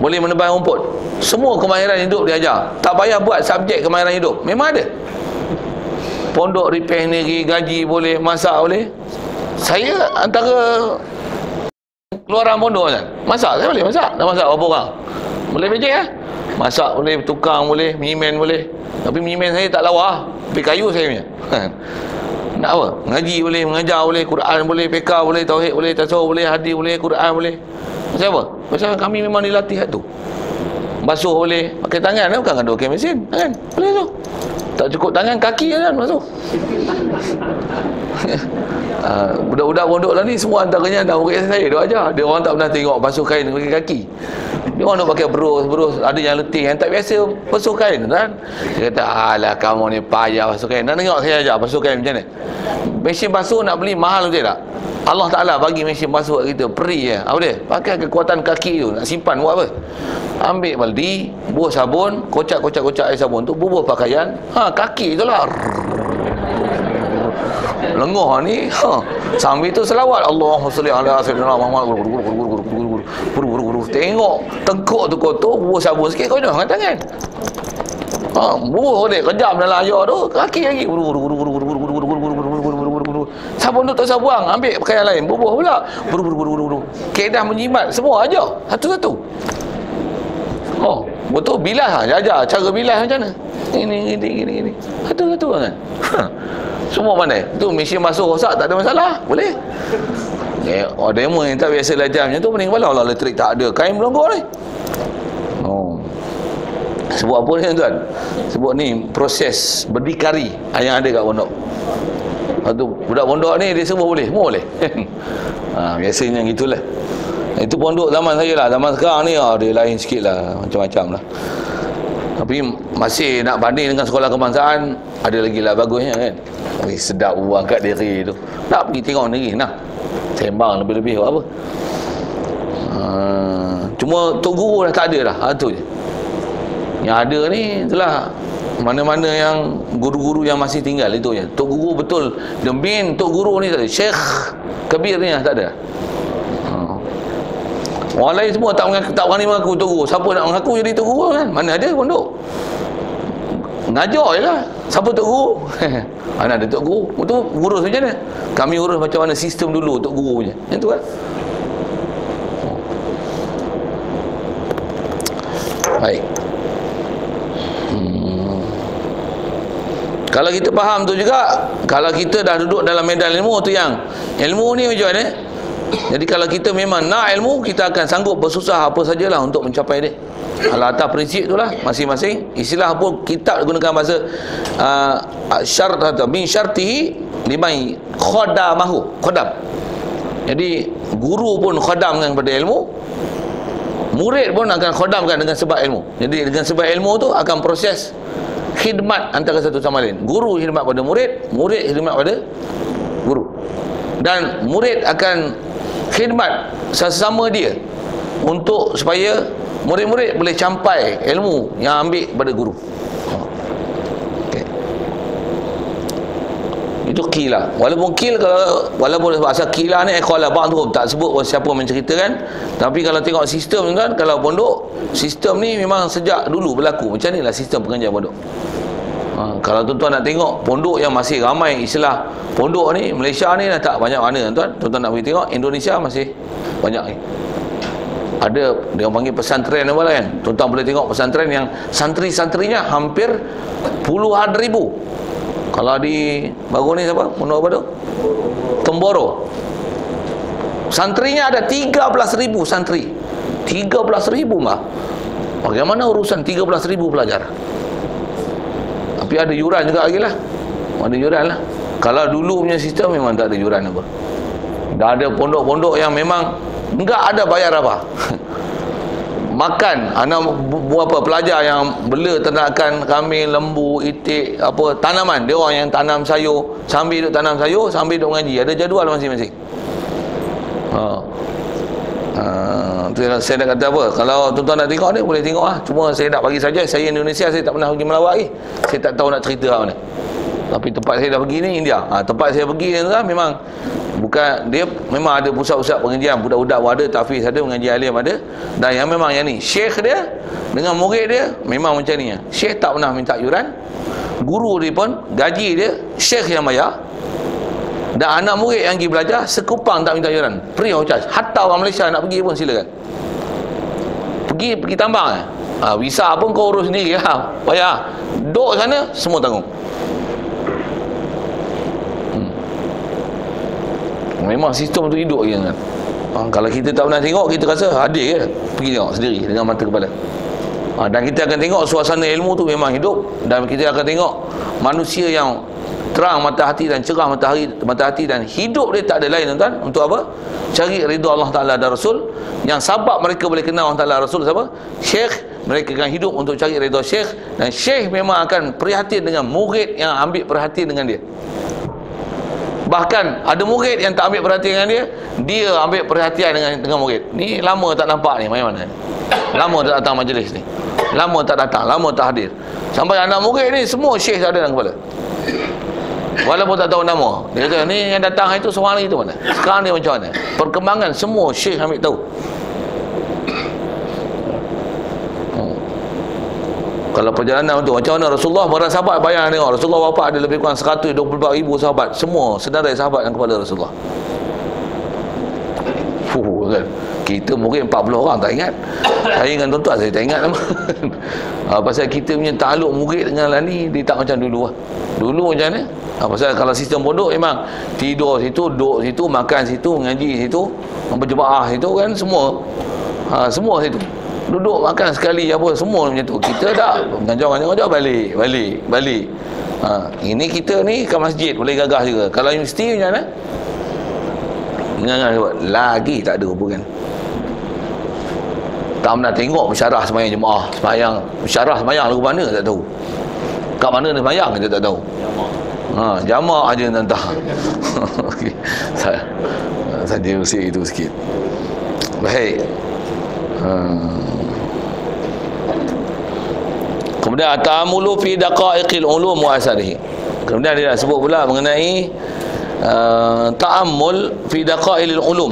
boleh menebang rumput. Semua kemahiran hidup diajar, tak payah buat subjek kemahiran hidup, memang ada. Pondok repair sendiri, gaji boleh, masak boleh. Saya antara keluaran pondok kan, masak saya boleh masak. Dah masak berapa orang? Boleh becek lah. Masak boleh, tukang boleh, mimen boleh. Tapi mimen saya tak lawa, tapi kayu saya punya. Nak apa? Ngaji boleh, mengajar boleh, Quran boleh, PK boleh, tauhid boleh, tasawuf boleh, hadis boleh, Quran boleh. Pasal apa? Pasal kami memang dilatih tu. Basuh boleh, pakai tangan bukan ada pakai mesin, kan? Boleh tu. Tak cukup tangan, kaki kan basuh. Budak-budak pondok lah ni semua antaranya dah murid saya dia ajar. Dia orang tak pernah tengok basuh kain pakai kaki. Dia orang nak pakai berus, ada yang letih, yang tak biasa basuh kain kan. Dia kata, alah kamu ni payah basuh kain. Nak tengok saya ajar basuh kain macam mana. Mesin basuh nak beli mahal betul tak? Allah Ta'ala bagi mesin basuh kat kita, free je. Apa dia? Pakai kekuatan kaki tu, nak simpan buat apa? Ambil baldi, buah sabun, kocak air sabun tu, bubuh pakaian. Kaki tu lah. Lengoh ni, sambil tu selawat Allahumma salli ala sayyidina Muhammad. Tengok tengkuk tu kotor, bubuh sabun sikit, kau jangan tangan. Bubuh dia kejam dalam air tu, kaki lagi. Sabun tu tak usah buang, ambil pakaian lain, bubuh pula. Kaedah menjimat semua aja, satu-satu. Betul bilas ajar cara bilas macam mana. Ini. Satu-satu kan. Semua pandai. Tu mesin basuh rosak tak ada masalah, boleh. Demo yang tak biasa belajar macam tu pening kepala. Allah, elektrik tak ada, kain melonggar ni. Sebut apa ni tuan? Sebut ni proses berdikari yang ada kat pondok. Tu budak pondok ni dia semua boleh, biasanya gitulah. Itu pondok zaman saya lah. Zaman sekarang ni dia lain sikit lah, macam-macam lah. Tapi masih nak banding dengan sekolah kebangsaan, ada lagi lah bagusnya kan. Sedap buang kat diri tu. Nak pergi tengok sendiri nah. Sembang lebih-lebih apa. Cuma Tok Guru dah tak ada dah. Tu je. Yang ada ni itulah mana-mana yang guru-guru yang masih tinggal itu je. Tok Guru betul. The main Tok Guru ni tak ada. Syekh Kabir ni tak ada. Orang lain semua tak berani mengaku Tok Guru. Siapa nak mengaku jadi Tok Guru kan? Mana ada pondok. Ngajar je lah. Siapa Tok Guru? Mana ada Tok Guru? Itu urus macam mana? Kami urus macam mana sistem dulu Tok Guru punya. Yang tu kan? Baik. Kalau kita faham tu juga, kalau kita dah duduk dalam medan ilmu tu, yang ilmu ni macam mana? Jadi kalau kita memang nak ilmu, kita akan sanggup bersusah apa sajalah untuk mencapai dia. Ala atas prinsip tu lah masing-masing. Istilah pun kitab gunakan bahasa syarat atau min syartihi liman khadamahu. Khadam. Jadi guru pun khadamkan kepada ilmu, murid pun akan khadamkan dengan sebab ilmu. Jadi dengan sebab ilmu tu akan proses khidmat antara satu sama lain. Guru khidmat pada murid, murid khidmat pada guru. Dan murid akan khidmat sesama dia untuk supaya murid-murid boleh capai ilmu yang ambil pada guru. Okay. Itu qila. Walaupun bahasa qila ni ikhwala ba'd tu tak sebut siapa menceritakan, tapi kalau tengok sistem kan, kalau pondok sistem ni memang sejak dulu berlaku. Macam inilah sistem pengajian pondok. Kalau tuan-tuan nak tengok pondok yang masih ramai, istilah pondok ni Malaysia ni dah tak banyak mana tuan. Tuan-tuan nak pergi tengok Indonesia masih banyak ni. Ada dia panggil pesantren apa lah kan. Tuan-tuan boleh tengok pesantren yang santri-santrinya hampir puluhan ribu. Kalau di baru ni siapa? Pondok apa tu? Temboro. Santrinya ada 13,000 santri. 13,000 mah. Bagaimana urusan 13,000 pelajar? Tapi ada yuran juga lagi lah. Ada yuran lah. Kalau dulu punya sistem memang tak ada yuran apa. Dah ada pondok-pondok yang memang enggak ada bayar apa. makan, anak buat apa, pelajar yang bela ternakan kambing, lembu, itik, apa, tanaman. Dia orang yang tanam sayur, sambil duk tanam sayur, sambil duk mengaji. Ada jadual masing-masing. Tu saya nak kata apa, kalau tuan-tuan nak tengok ni boleh tengok lah. Cuma saya nak bagi saja, saya Indonesia, saya tak pernah pergi Melawat lagi. Saya tak tahu nak cerita mana. Tapi tempat saya dah pergi ni India. Tempat saya pergi ni kan memang bukan, dia memang ada pusat-pusat pengajian, budak-budak ada, tahfiz ada, mengaji alim ada. Dan yang memang yang ni, syekh dia dengan murid dia memang macam ni. Syekh tak pernah minta yuran, guru dia pun gaji dia syekh yang bayar, dan anak murid yang pergi belajar sekupang tak minta yuran, free of charge. Hatta orang Malaysia nak pergi pun silakan. Pergi tambang visa pun kau urus sendiri lah, bayar. Duduk sana semua tanggung. Memang sistem tu hidup je kan. Kalau kita tak pernah tengok, kita rasa hadir ke, pergi tengok sendiri dengan mata kepala. Dan kita akan tengok suasana ilmu tu memang hidup. Dan kita akan tengok manusia yang terang mata hati dan cerah mata hati, dan hidup dia tak ada lain tuan-tuan, untuk apa? Cari ridha Allah Ta'ala dan Rasul. Yang sebab mereka boleh kenal Allah Ta'ala Rasul siapa? Syekh. Mereka akan hidup untuk cari ridha Syekh, dan Syekh memang akan prihatin dengan murid yang ambil perhatian dengan dia. Bahkan ada murid yang tak ambil perhatian dengan dia, dia ambil perhatian dengan murid. Ni lama tak nampak ni, macam mana ni? Lama tak datang majlis ni, lama tak datang, lama tak hadir. Sampai anak murid ni semua Syekh ada dalam kepala, walaupun tak tahu nama. Dia kata, ni yang datang itu seorang lagi tu mana, sekarang ni macam mana, perkembangan semua Syekh ambil tahu. Kalau perjalanan tu macam mana Rasulullah, para sahabat bayang tengok, Rasulullah wafat ada lebih kurang 124,000 sahabat, semua senarai sahabat yang kepada Rasulullah. Kan? Kita mungkin 40 orang tak ingat. Saya dengan tuan-tuan saya tak ingat nama. Pasal kita punya takluk murid dengan ni dia tak macam dulu lah. Dulu macam mana? Pasal kalau sistem pondok memang tidur situ, duduk situ, makan situ, mengaji situ, berjemaah situ kan, semua. Semua situ. Duduk makan sekali apa, semua macam tu. Kita dah ngajar balik. Ini kita ni ke masjid boleh gagah juga. Kalau universiti macam mana? Mengangan lagi tak ada hubungan. Tak pernah tengok bersyarah sembahyang jemaah, bersyarah sembahyang lagu mana tak tahu. Kat mana dia sembahyang kita tak tahu. Jamaah aja entah. Okey. Saja usik itu sikit. Baik. Kemudian ta'amulu fi daqaiqil ulum wa asarihi. Kemudian dia sebut pula mengenai ta'ammul fi daqaiqil ulum.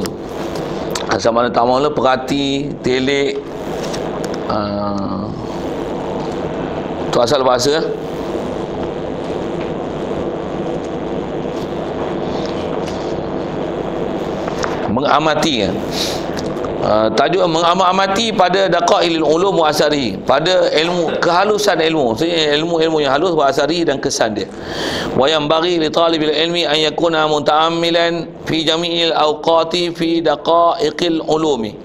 Sama ada ta'ammul, perhati, telik. Tu asal bahasa. Mengamati. Tajuk mengamati pada daqailil ulum wa asari, pada ilmu, kehalusan ilmu, maksudnya ilmu-ilmu yang halus, wa asari, dan kesan dia. Wa yanbaghi li talibil ilmi an yakuna muta'ammilan fi jami'il awqati fi daqaiqil ulumi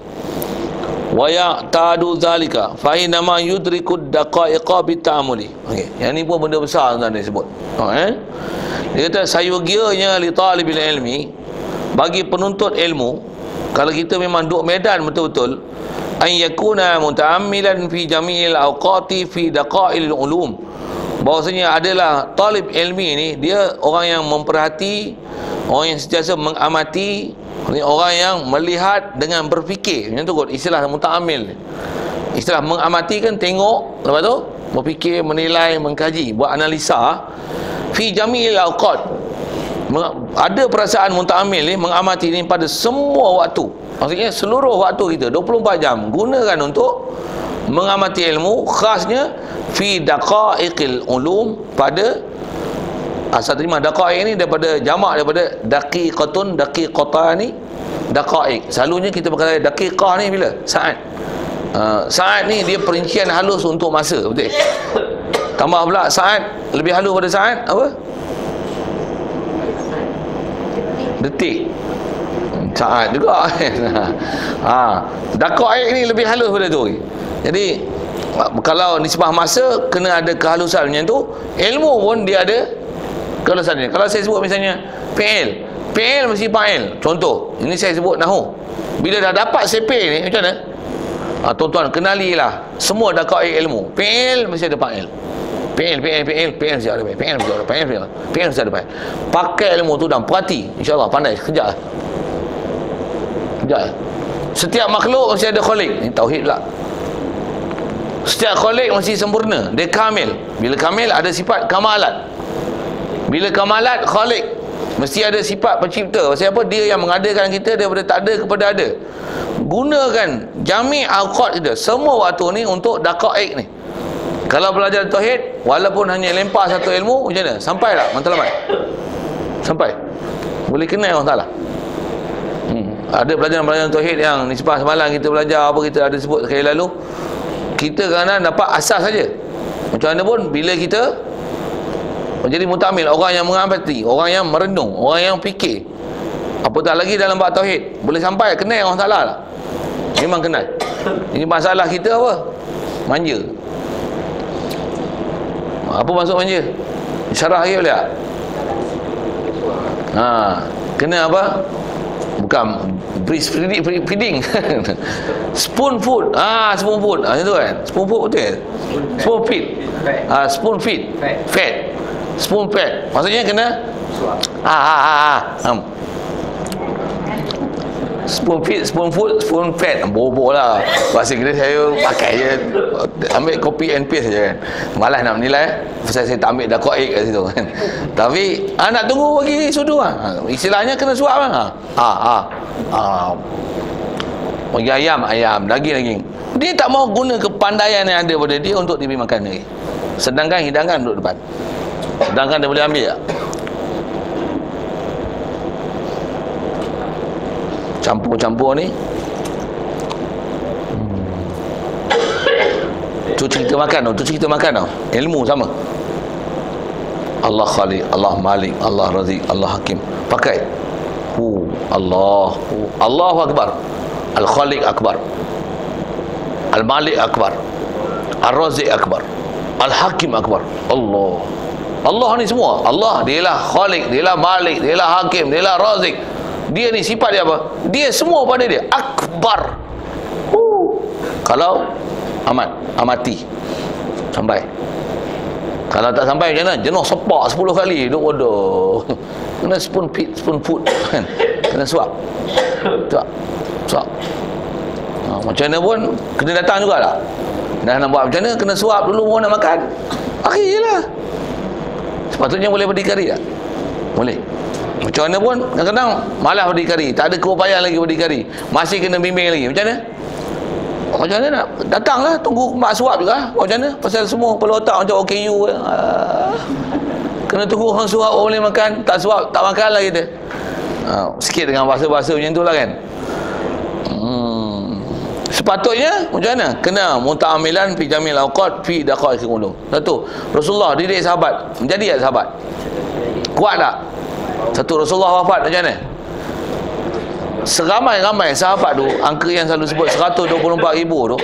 wa ya'tadu zalika fa inma yudriku daqaiqa bitamuli. Okey, yang ni pun benda besar tuan-tuan dia sebut. Dia kata sayugianya li talibil ilmi, bagi penuntut ilmu, kalau kita memang duduk medan betul-betul, an yakuna muta'ammilan fi jami'il awqati fi daqailil ulum, bahwasanya adalah talib ilmi ni dia orang yang memperhati, orang yang sentiasa mengamati, orang yang melihat dengan berfikir. Macam tu kot istilah muta'ammil. Istilah mengamati kan tengok, lepas tu berfikir, menilai, mengkaji, buat analisa. Fi jami'il awqat, ada perasaan muta'ammil ni, mengamati ni pada semua waktu. Maksudnya seluruh waktu kita 24 jam gunakan untuk mengamati ilmu, khasnya fi daqaiqil ulum, pada asal terima daqaiq ni daripada jamak daripada daqiqatun, daqiqatani, daqaiq. Selalunya kita pakai daqiqah ni bila? Saat. Saat ni dia perincian halus untuk masa, betul? Tambah pula saat, lebih halus pada saat apa? Detik, saat juga. Daqaiq ni lebih halus pada tu. Jadi kalau nisbah masa kena ada kehalusan macam tu, ilmu pun dia ada kehalusannya. Kalau saya sebut misalnya fi'il mesti fa'il. Contoh, ini saya sebut nahu. Bila dah dapat sepil ni macam mana? Tuan-tuan, kenalilah semua daqaik ilmu. Fi'il mesti ada fa'il. Fi'il mesti ada fa'il. Fi'il mesti ada fa'il. Pakai ilmu tu dan perhati, insya-Allah pandai sekejap. Sekejap. Setiap makhluk mesti ada khaliq. Ini tauhid pula. Setiap khaliq mesti sempurna, dia kamil. Bila kamil ada sifat kamalat. Bila kamalat khaliq mesti ada sifat pencipta. Pasal apa? Dia yang mengadakan kita daripada tak ada kepada ada. Gunakan jami' awqat kita semua waktu ni untuk daqaik ni. Kalau belajar tauhid, walaupun hanya lempar satu ilmu, macam mana? Sampai tak matlamat? Sampai. Boleh kenal orang Taala. Ada pelajaran-pelajaran tauhid yang nisbah semalam kita belajar apa kita ada sebut sekali lalu. Kita kadang dapat asas saja. Macam mana pun bila kita menjadi mutamil, orang yang mengamati, orang yang merenung, orang yang fikir, apatah lagi dalam bab tauhid, boleh sampai kenal orang Taala lah. Memang kenal. Ini masalah kita apa? Manja. Apa maksud manja? Syarah lagi boleh tak? Kena apa? Bukan breastfeeding. Spoon food. Spoon food. Macam tu kan? Spoon food betul. Spoon feed. Spoon feed. Fat. Spoon fat. Maksudnya kena spoon feed, spoon food, spoon fat. Bobok lah. Bahasa Inggeris saya pakai je. Ambil copy and paste je kan. Malas nak menilai. Pasal saya tak ambil daqaik kat situ kan. Tapi nak tunggu bagi sudu lah. Istilahnya kena suap lah. Bagi ayam, daging. Dia tak mau guna kepandaian yang ada pada dia untuk diberi makan lagi. Sedangkan hidangan duduk depan. Sedangkan dia boleh ambil tak? Campur-campur ni tu cerita makan tau. Ilmu sama. Allah Khaliq, Allah Malik, Allah Razik, Allah Hakim. Pakai Allahu Akbar. Al-Khaliq Akbar, Al-Malik Akbar, Al-Razik Akbar, Al-Hakim Akbar. Allah ni semua. Allah dialah Khaliq, dialah Malik, dialah Hakim, dialah Razik. Dia ni sifat dia apa? Dia semua pada dia Akbar. Kalau amati sampai. Kalau tak sampai macam mana? Jenuh sepak 10 kali. Waduh. Kena spoon food kan. Kena suap. Macam mana pun kena datang jugalah. Dah nak buat macam mana, kena suap dulu baru nak makan. Akhir je lah. Sepatutnya boleh berdikari tak? Boleh. Macam mana pun kadang-kadang malah berdikari, tak ada keupayaan lagi berdikari, masih kena bimbing lagi. Macam mana nak datanglah, tunggu mak suap juga. Macam mana? Pasal semua kepala otak macam OKU. Kena tunggu orang suap boleh makan, tak suap tak makan lagi dia. Sikit dengan bahasa-bahasa macam tu lah kan. Sepatutnya macam mana? Kena muta'amilan fi jamil awqat fi daqaiqil ulum. Satu, Rasulullah didik sahabat, menjadi tak sahabat? Kuat tak? Satu, Rasulullah wafat macam mana? Seramai-ramai sahabat tu, angka yang selalu sebut 124,000 tu,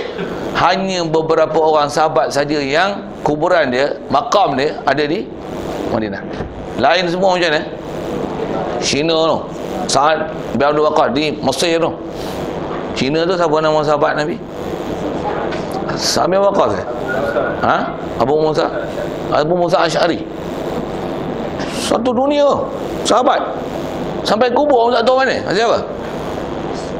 hanya beberapa orang sahabat saja yang kuburan dia, makam dia ada di Madinah. Lain semua macam mana? Cina tu, Sa'ad bin Abi Waqqas di Mesir tu. Cina tu siapa nama sahabat Nabi? Sa'ad bin Abi Waqqas ke? Abu Musa Asy'ari. Satu dunia sahabat sampai kubur tak tahu mana. Pasal apa?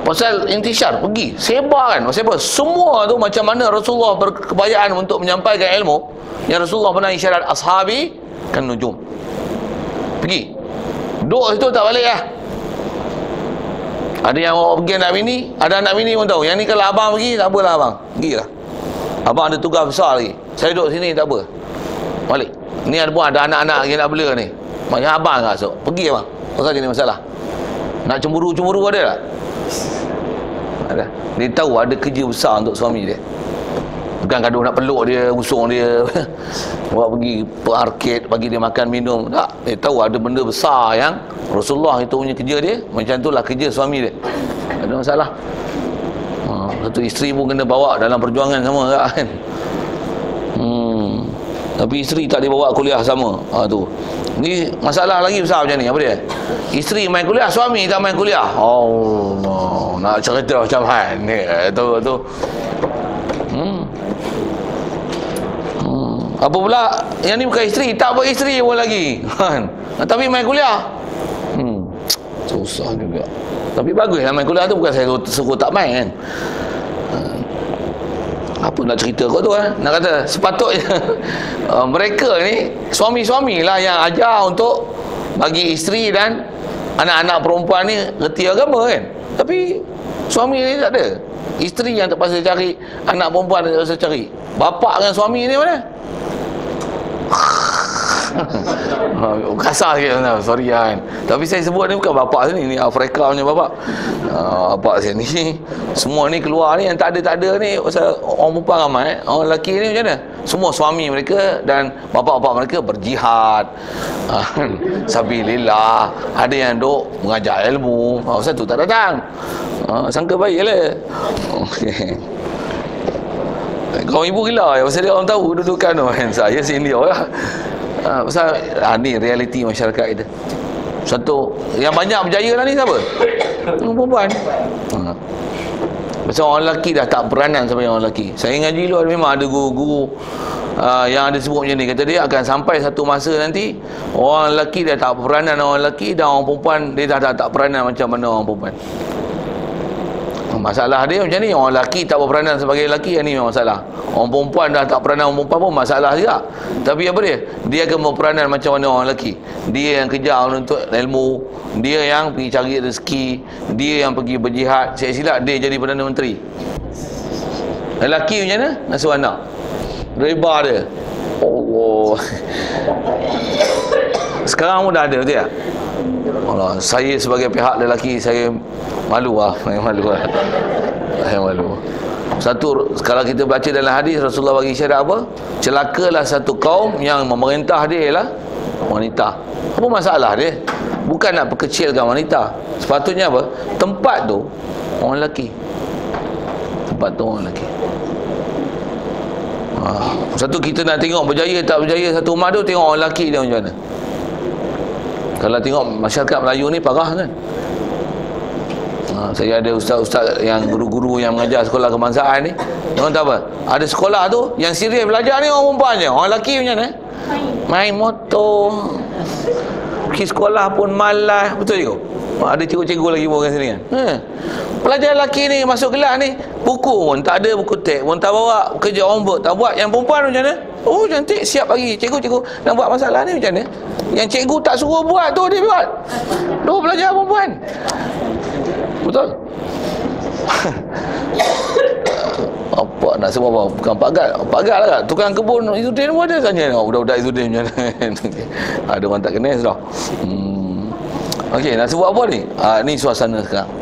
Pasal intishar, pergi sebar kan. Pasal apa? Semua tu macam mana Rasulullah berkebayaan untuk menyampaikan ilmu yang Rasulullah pernah isyarat, ashabi kan nujum. Pergi duduk situ tak balik lah. Ada yang bawa pergi anak bini, ada anak bini pun tahu. Yang ni kalau abang pergi, tak apalah abang, pergilah. Abang ada tugas besar lagi, saya duduk sini tak apa, balik. Ni ada pun ada anak-anak yang nak bela ni. Maknanya abang tak masuk, pergi abang. Pasal jenis masalah. Nak cemburu-cemburu ada tak? Ada. Dia tahu ada kerja besar untuk suami dia. Bukan gaduh nak peluk dia, usung dia, bawa pergi arcade, bagi dia makan minum. Tak. Dia tahu ada benda besar yang Rasulullah itu punya kerja dia. Macam itulah kerja suami dia. Ada masalah. Satu isteri pun kena bawa dalam perjuangan sama kan. Tapi isteri tak dibawa kuliah sama. Tu. Ni masalah lagi besar macam ni. Apa dia? Isteri main kuliah, suami tak main kuliah. Allah, nak cerita macam ni. Tu Apa pula yang ni bukan isteri, tak buat isteri pun lagi. Tapi main kuliah. Susah juga. Tapi baguslah main kuliah tu, bukan saya suruh tak main kan. Apa nak cerita kau tu kan? Nak kata sepatutnya mereka ni suami-suami lah yang ajar untuk bagi isteri dan anak-anak perempuan ni reti agama kan. Tapi suami ni tak ada. Isteri yang terpaksa cari, anak perempuan yang terpaksa cari. Bapak dengan suami ni mana? Kasar sikit, sorry kan. Tapi saya sebut ni bukan bapak sini, ni Afrika punya bapak. Bapak sini semua ni keluar ni yang tak ada ni orang perempuan ramai, orang lelaki ni macam mana? Semua suami mereka dan bapa-bapa mereka berjihad. Sabilillah. Ada yang duk mengajar ilmu. Pasal tu tak datang. Sangka baiklah. Okey. Kau ibu gila ya, pasal dia orang tahu dudukan tu kan. Saya senior lah. Pasal ni realiti masyarakat kita. Satu yang banyak berjaya lah ni siapa? Perempuan. Pasal orang lelaki dah tak peranan sampai orang lelaki. Saya ngaji dulu memang ada guru-guru yang ada sebut macam ni. Kata dia akan sampai satu masa nanti orang lelaki dah tak peranan orang lelaki, dan orang perempuan dia dah tak peranan macam mana orang perempuan. Masalah dia macam ni, orang lelaki tak berperanan sebagai lelaki, yang ni memang masalah. Orang perempuan dah tak peranan orang perempuan pun masalah juga. Tapi apa dia? Dia akan berperanan macam mana orang lelaki. Dia yang kejar menuntut ilmu, dia yang pergi cari rezeki, dia yang pergi berjihad. Saya silap dia jadi Perdana Menteri. Lelaki macam mana? Nasuh anak. Reba dia. Allah. Sekarang pun dah ada, betul tak? Allah, saya sebagai pihak lelaki, saya malu lah. Saya malu. Satu, kalau kita baca dalam hadis, Rasulullah bagi syarat apa? Celakalah satu kaum yang memerintah dia ialah wanita. Apa masalah dia? Bukan nak perkecilkan wanita. Sepatutnya apa? Tempat tu orang lelaki. Tempat tu orang lelaki. Satu, kita nak tengok berjaya tak berjaya satu umat tu, tengok orang lelaki dia macam mana. Kalau tengok masyarakat Melayu ni parah kan. Saya ada ustaz-ustaz yang guru-guru yang mengajar sekolah kebangsaan ni, orang tahu apa? Ada sekolah tu yang serius belajar ni orang perempuan je. Orang lelaki macam mana? Main motor, pergi sekolah pun malas. Betul je kau? Ada cikgu-cikgu lagi pun kat sini kan. Pelajar lelaki ni masuk kelas ni, buku pun tak ada, buku teks pun tak bawa, kerja homework tak buat. Yang perempuan macam mana? Oh cantik, siap pagi. Cikgu nak buat masalah ni macam mana? Yang cikgu tak suruh buat tu dia buat. Tu pelajar perempuan. Betul? Apa nak sebut apa? Bukan pagat lah kat tukang kebun Izzuddin pun ada tanya. Budak-budak Izzuddin macam mana? Ada orang tak kenal sudah. Okey, nak sebut apa ni? Ni suasana sekarang.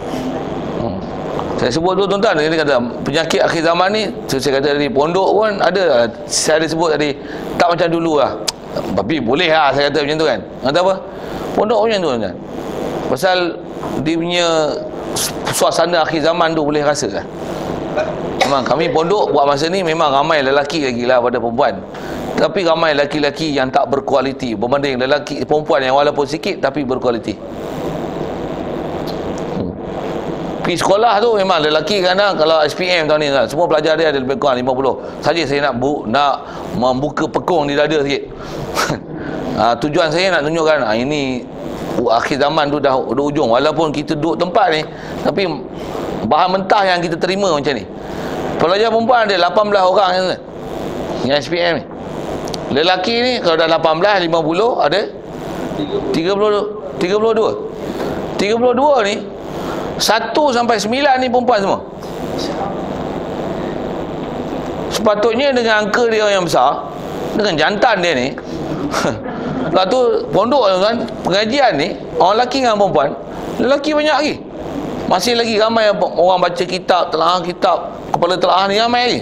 Saya sebut tu tuan-tuan, dia kata penyakit akhir zaman ni, saya kata tadi pondok pun ada. Saya ada sebut tadi, tak macam dulu lah. Tapi boleh lah saya kata macam tu kan. Kata apa? Pondok macam tu kan. Pasal dia punya suasana akhir zaman tu boleh rasa kan. Memang kami pondok buat masa ni memang ramai lelaki lagi lah pada perempuan. Tapi ramai lelaki-lelaki yang tak berkualiti berbanding lelaki perempuan yang walaupun sikit tapi berkualiti. Pergi sekolah tu memang lelaki kadang kalau SPM tahun ni kan, semua pelajar dia ada lebih kurang 50. Saja saya nak membuka pekung di dada sikit. Tujuan saya nak tunjukkan ini akhir zaman tu dah ujung. Walaupun kita duduk tempat ni, tapi bahan mentah yang kita terima macam ni. Pelajar perempuan ada 18 orang yang SPM ni. Lelaki ni kalau dah 18, 50 ada 32 ni 1 sampai 9 ni perempuan semua. Sepatutnya dengan angka dia yang besar, dengan jantan dia ni lepas tu pondok kan, pengajian ni orang lelaki dengan perempuan, lelaki banyak lagi. Masih lagi ramai orang baca kitab, telaah kitab, kepala telaah ni ramai lagi.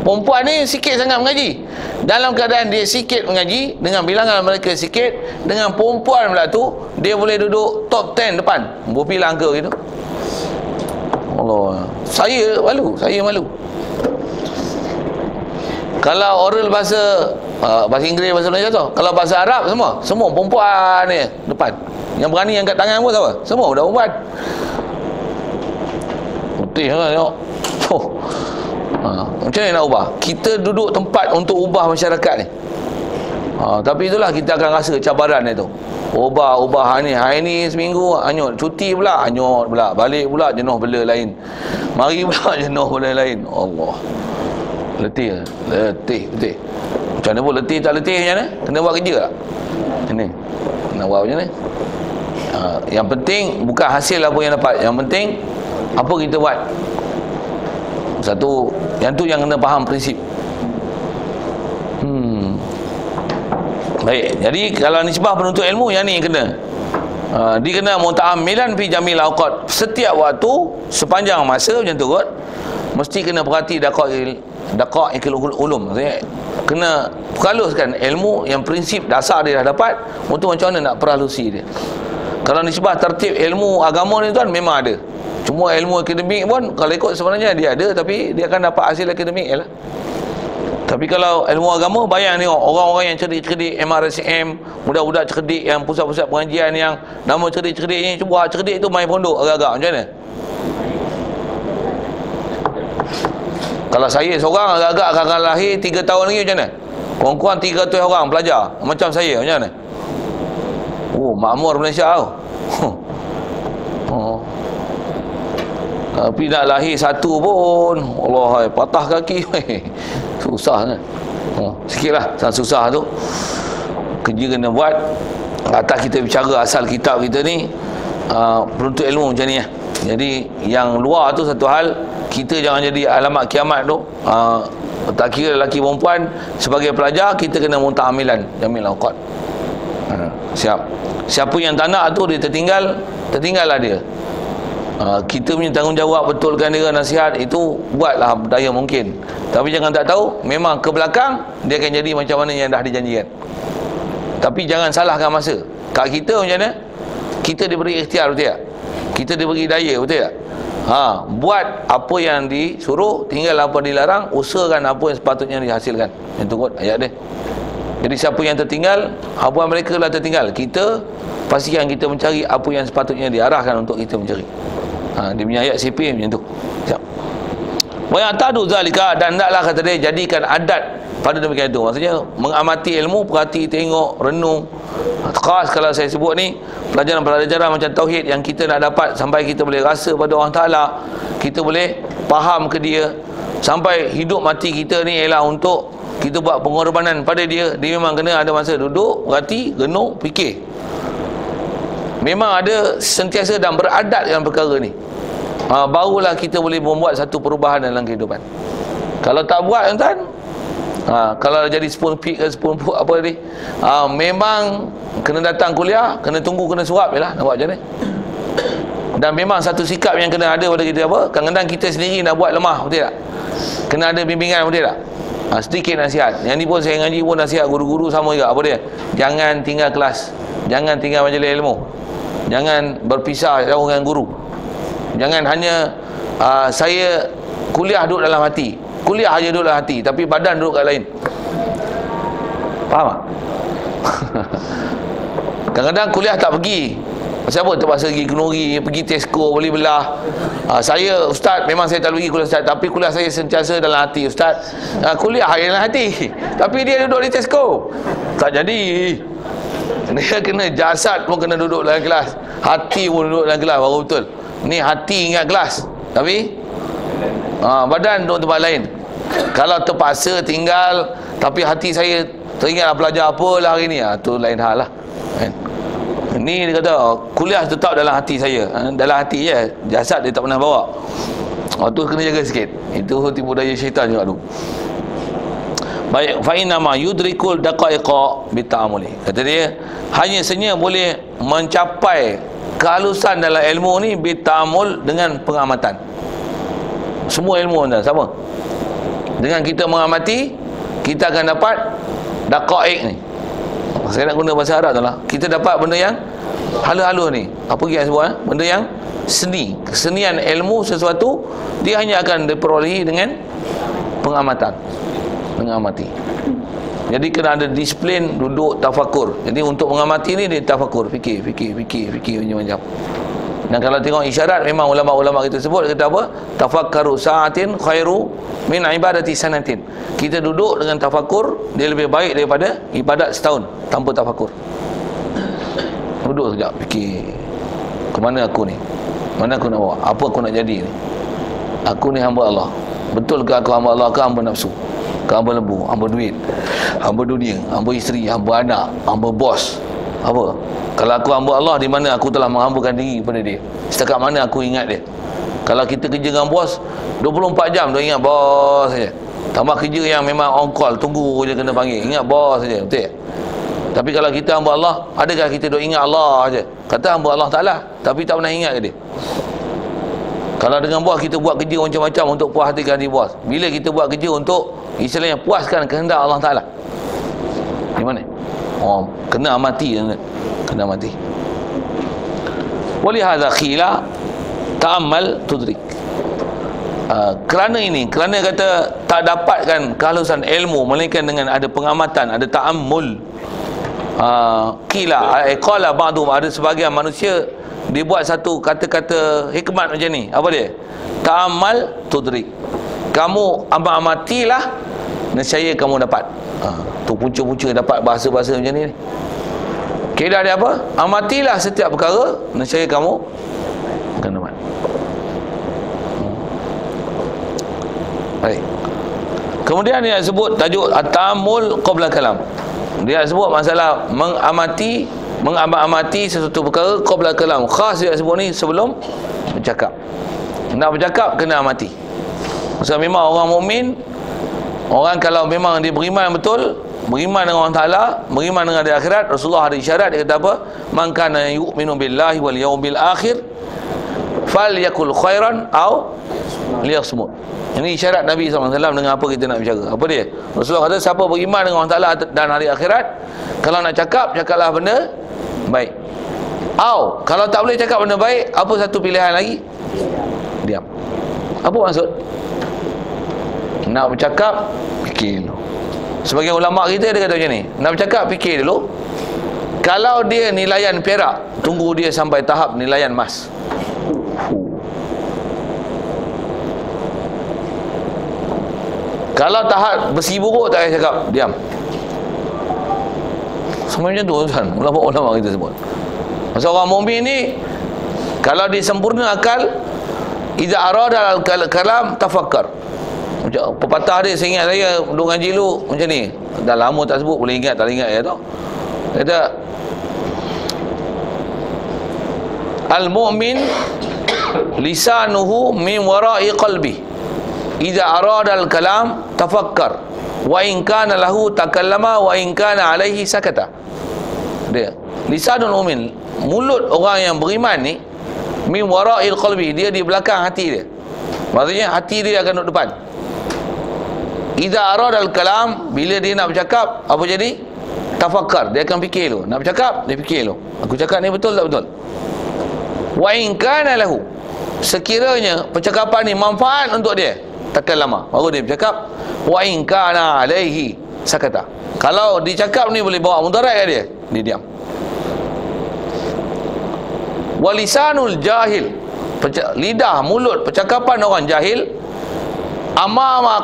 Perempuan ni sikit sangat mengaji. Dalam keadaan dia sikit mengaji, dengan bilangan mereka sikit, dengan perempuan pula tu dia boleh duduk top 10 depan. Berpilah angka gitu. Allah, saya malu. Kalau oral bahasa Inggeris, bahasa Melayu tu. Kalau bahasa Arab semua perempuan ni depan. Yang berani angkat tangan pun siapa? Semua budak perempuan. Putih kan tengok. Macam mana nak ubah? Kita duduk tempat untuk ubah masyarakat ni. Tapi itulah kita akan rasa cabaran itu. Ubah hari ni seminggu hanyut, cuti pula hanyut pula, balik pula jenuh bela lain, mari pula jenuh bela lain. Allah, letih betul. Macam mana pun letih tak letih macam mana? Kena buat kerja tak? Ini nak buat macam mana? Yang penting bukan hasil apa yang dapat, yang penting apa kita buat. Satu, yang tu yang kena faham prinsip. Baik, jadi kalau nisbah penuntut ilmu yang ni kena. Dia kena muta'ammilan fi jamil awqat. Setiap waktu sepanjang masa macam tu kot. Mesti kena perhati daqaiqul ulum. Maksudnya kena perhaluskan ilmu yang prinsip dasar dia dah dapat untuk macam mana nak perhalusi dia. Kalau nisbah tertib ilmu agama ni tuan memang ada. Cuma ilmu akademik pun kalau ikut sebenarnya dia ada, tapi dia akan dapat hasil akademik lah. Tapi kalau ilmu agama, bayang tengok orang-orang yang cerdik-cerdik MRSM, budak-budak cerdik yang pusat-pusat pengajian yang nama cerdik-cerdik ni, cuba cerdik tu main pondok agak-agak macam mana? Kalau saya seorang agak-agak akan lahir 3 tahun lagi macam mana? Kurang-kurang 300 orang pelajar macam saya macam mana? Makmur Malaysia tau. Tapi nak lahir satu pun Allah, patah kaki susah kan. Sikit lah susah tu. Kerja kena buat. Atas kita bicara asal kitab kita ni, penuntut ilmu macam ni lah. Jadi yang luar tu satu hal, kita jangan jadi alamat kiamat tu. Tak kira lelaki perempuan, sebagai pelajar kita kena muta'amilan jamil awqat. Siapa yang tak nak tu dia tertinggallah dia. Kita punya tanggungjawab betulkan dia, nasihat itu buatlah daya mungkin. Tapi jangan tak tahu, memang ke belakang dia akan jadi macam mana yang dah dijanjikan. Tapi jangan salahkan masa. Kat kita macam mana? Kita diberi ikhtiar, betul tak? Kita diberi daya, betul tak? Buat apa yang disuruh, tinggal apa dilarang, usahakan apa yang sepatutnya dihasilkan. Itu kot ayat dia. Jadi siapa yang tertinggal, habuan mereka lah tertinggal. Kita pastikan kita mencari apa yang sepatutnya diarahkan untuk kita mencari. Dia punya ayat CP macam tu. Siap. Wa ya'tadu zalika, dan hendaklah kata dia jadikan adat pada demikian itu. Maksudnya mengamati ilmu, perhati, tengok, renung. Khas kalau saya sebut ni pelajaran-pelajaran macam tauhid yang kita nak dapat sampai kita boleh rasa pada Allah Taala, kita boleh faham ke dia, sampai hidup mati kita ni ialah untuk kita buat pengorbanan pada dia. Dia memang kena ada masa duduk, perhati, renung, fikir. Memang ada sentiasa dan beradat dalam perkara ni. Barulah kita boleh membuat satu perubahan dalam kehidupan. Kalau tak buat tuan, kalau jadi spoon feed ke spoon food apa tadi, memang kena datang kuliah, kena tunggu, kena suap je lah nak buat macam ni. Dan memang satu sikap yang kena ada pada kita apa, kadang-kadang kita sendiri nak buat lemah, betul tak? Kena ada bimbingan, betul tak? Sedikit nasihat. Yang ni pun saya ngaji pun nasihat guru-guru sama juga. Apa dia? Jangan tinggal kelas, jangan tinggal majlis ilmu, jangan berpisah jauh dengan guru. Jangan hanya saya kuliah duduk dalam hati, kuliah aja duduk dalam hati, tapi badan duduk kat lain. Faham tak? Kadang-kadang kuliah tak pergi. Siapa terpaksa pergi Kenuri, pergi Tesco, beli belah. Saya ustaz, memang saya tak pergi kuliah ustaz, tapi kuliah saya sentiasa dalam hati ustaz. Kuliah dalam hati, tapi dia duduk di Tesco. Tak jadi. Dia kena jasad pun kena duduk dalam kelas, hati pun duduk dalam kelas, baru betul. Ni hati ingat kelas, tapi badan duduk tempat lain. Kalau terpaksa tinggal, tapi hati saya teringat pelajar apalah hari ni, tu lain hal lah. Ni dia kata kuliah tetap dalam hati saya, dalam hati je, jasad dia tak pernah bawa. Tu kena jaga sikit. Itu tipu daya syaitan juga tu. Baik, fa inna ma yudrikul daqaiqa bita'amuli. Kata dia hanya saja boleh mencapai kehalusan dalam ilmu ni bita'amul, dengan pengamatan. Semua ilmu anda sama. Dengan kita mengamati, kita akan dapat daqaiq ni. Saya nak guna bahasa Arab tu lah. Kita dapat benda yang halus-halus ni. Apa yang sebut? Benda yang seni. Kesenian ilmu sesuatu, dia hanya akan diperolehi dengan pengamatan, mengamati. Jadi kena ada disiplin duduk tafakur. Jadi untuk mengamati ni dia tafakur, fikir macam-macam. Dan kalau tengok isyarat, memang ulama-ulama kita sebut, kata apa? Tafakkaru sa'atin khairu min ibadati sanatin. Kita duduk dengan tafakur, dia lebih baik daripada ibadat setahun tanpa tafakur. Duduk sekejap, fikir, ke mana aku ni? Mana aku nak bawa? Apa aku nak jadi ni? Aku ni hamba Allah. Betul ke aku hamba Allah, ke hamba nafsu, ke hamba lembu, hamba duit, hamba dunia, hamba isteri, hamba anak, hamba bos? Apa? Kalau aku hamba Allah, di mana aku telah menghambakan diri kepada dia? Setakat mana aku ingat dia? Kalau kita kerja dengan bos 24 jam, dia ingat bos saja. Tambah kerja yang memang on call, tunggu je kena panggil, ingat bos saja, betul tak? Tapi kalau kita hamba Allah, adakah kita duk ingat Allah saja? Kata hamba Allah Ta'ala, tapi tak pernah ingat ke dia? Kalau dengan bos, kita buat kerja macam-macam untuk puas hatikan diri bos. Bila kita buat kerja untuk istilahnya puaskan kehendak Allah Ta'ala, di mana? Oh, kena amati, kena amati. Walihadza khila ta'ammal tudrik. Kerana ini, kerana kata tak dapatkan kehalusan ilmu melainkan dengan ada pengamatan, ada ta'ammul. Qila qala ba'du, ada sebahagian manusia dia buat satu kata-kata hikmat macam ni. Apa dia? Ta'ammal tudrik. Kamu amatilah, nescaya kamu dapat. Tu punca-punca dapat bahasa-bahasa macam ni. Kaedah dia apa? Amatilah setiap perkara, nescaya kamu akan dapat. Baik. Kemudian dia sebut tajuk at-ta'ammul qabla kalam. Dia sebut masalah mengamati sesuatu perkara qabla kalam. Khas dia sebut ni sebelum bercakap. Nak bercakap kena amati. Sebab memang orang mukmin, orang kalau memang dia beriman betul, beriman dengan Allah Ta'ala, beriman dengan hari akhirat, Rasulullah ada isyarat, dia kata apa? Man kana yu'minu billahi wal yawmil akhir falyakul khairan aw liyasmut. Ini isyarat Nabi SAW dengan apa kita nak bicara. Apa dia? Rasulullah kata, siapa beriman dengan Allah Ta'ala dan hari akhirat, kalau nak cakap, cakaplah benda baik. Aw, kalau tak boleh cakap benda baik, apa satu pilihan lagi? Diam. Apa maksud? Nak bercakap, fikir dulu. Sebagian ulama kita dia kata macam ni, nak bercakap fikir dulu. Kalau dia nilaian perak, tunggu dia sampai tahap nilaian emas. Kalau tahap besi buruk, tak payah cakap, diam. Semua macam tu kan, ulama kita sebut. Masa orang mukmin ni, kalau dia sempurna akal, idza arada al-kalam tafakkar. Macam pepatah dia, saya ingat saya duduk ngaji dulu macam ni. Dah lama tak sebut, boleh ingat tak ingat ya tau. Kata al-mu'min lisanuhu min wara'i qalbi. Idza arada al-kalam tafakkar wa in kana lahu takallama wa in kana alaihi sakata. Dia lisanul mu'min, mulut orang yang beriman ni, min wara'il qalbi, dia di belakang hati dia. Maksudnya hati dia akan duduk depan. Idza arada al-kalam, bila dia nak bercakap, apa jadi? Tafakkar, dia akan fikir dulu. Nak bercakap, dia fikir dulu. Aku cakap ni betul tak betul? Wa in kana lahu, sekiranya percakapan ni manfaat untuk dia, takkan lama baru dia bercakap. Wa in kana alaihi sakata, kalau dicakap ni boleh bawa mudarat kat dia diam. Walisanul jahil, lidah, mulut, percakapan orang jahil, amama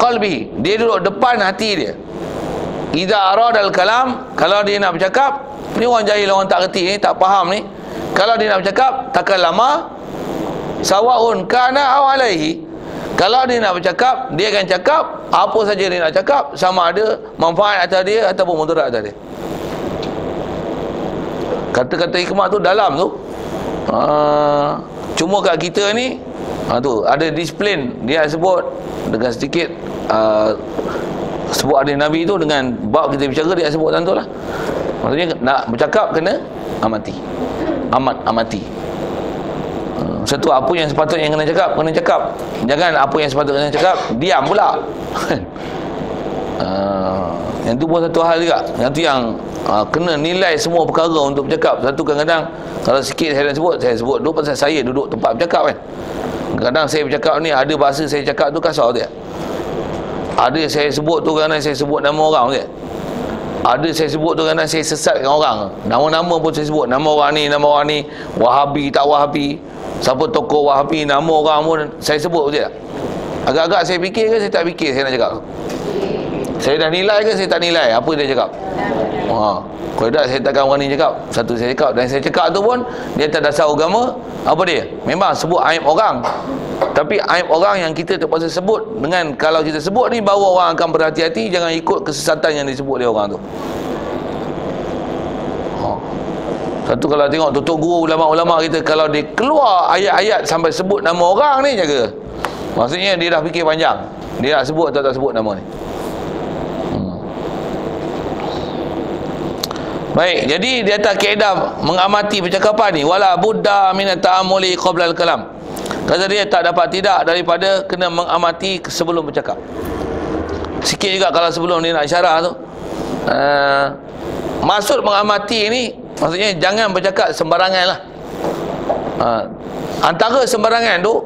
qalbi, dia duduk depan hati dia. Idza aradal kalam, kalau dia nak bercakap, ni orang jahil, orang tak reti ni, tak faham ni, kalau dia nak bercakap, takkan lama sawaun kana aw alaihi, kalau dia nak bercakap, dia akan cakap apa saja dia nak cakap, sama ada manfaat atas dia ataupun mudarat atas dia. Kata-kata hikmah tu dalam tu. Cuma kat kita ni tu ada disiplin, dia sebut dengan sedikit sebut ada Nabi tu dengan bab kita bicara, dia sebut tentulah. Maksudnya nak bercakap kena amati. Amati. Satu, apa yang sepatutnya kena cakap, kena cakap. Jangan apa yang sepatutnya kena cakap, diam pula. Yang tu pun satu hal juga. Yang tu yang kena nilai semua perkara untuk bercakap. Satu, kadang-kadang kalau sikit saya sebut dulu pasal saya duduk tempat bercakap kan. Kadang-kadang saya bercakap ni, ada bahasa saya cakap tu kasar tu. Ada saya sebut tu kerana saya sebut nama orang tu. Ada saya sebut tu kadang saya sesatkan orang. Nama-nama pun saya sebut. Nama orang ni, Wahabi tak Wahabi. Siapa tokoh Wahabi, nama orang pun saya sebut betul tak? Agak-agak saya fikir ke saya tak fikir saya nak cakap. Saya dah nilai ke saya tak nilai apa dia cakap. Kalau tak saya takkan orang ni cakap. Satu saya cakap, dan saya cakap tu pun dia atas dasar agama. Apa dia? Memang sebut aib orang. Tapi aib orang yang kita terpaksa sebut, dengan kalau kita sebut ni baru orang akan berhati-hati, jangan ikut kesesatan yang disebut oleh orang tu. Satu kalau tengok tutup guru ulama-ulama kita, kalau dia keluar ayat-ayat sampai sebut nama orang ni, jaga. Maksudnya dia dah fikir panjang. Dia nak sebut atau tak sebut nama ni. Baik, jadi di atas kaedah mengamati percakapan ni, wala budda min ta'amuli qabla al-kalam. Kata dia tak dapat tidak daripada kena mengamati sebelum bercakap. Sikit juga kalau sebelum dia nak syarah tu. Maksud mengamati ni maksudnya jangan bercakap sembarangan lah. Antara sembarangan tu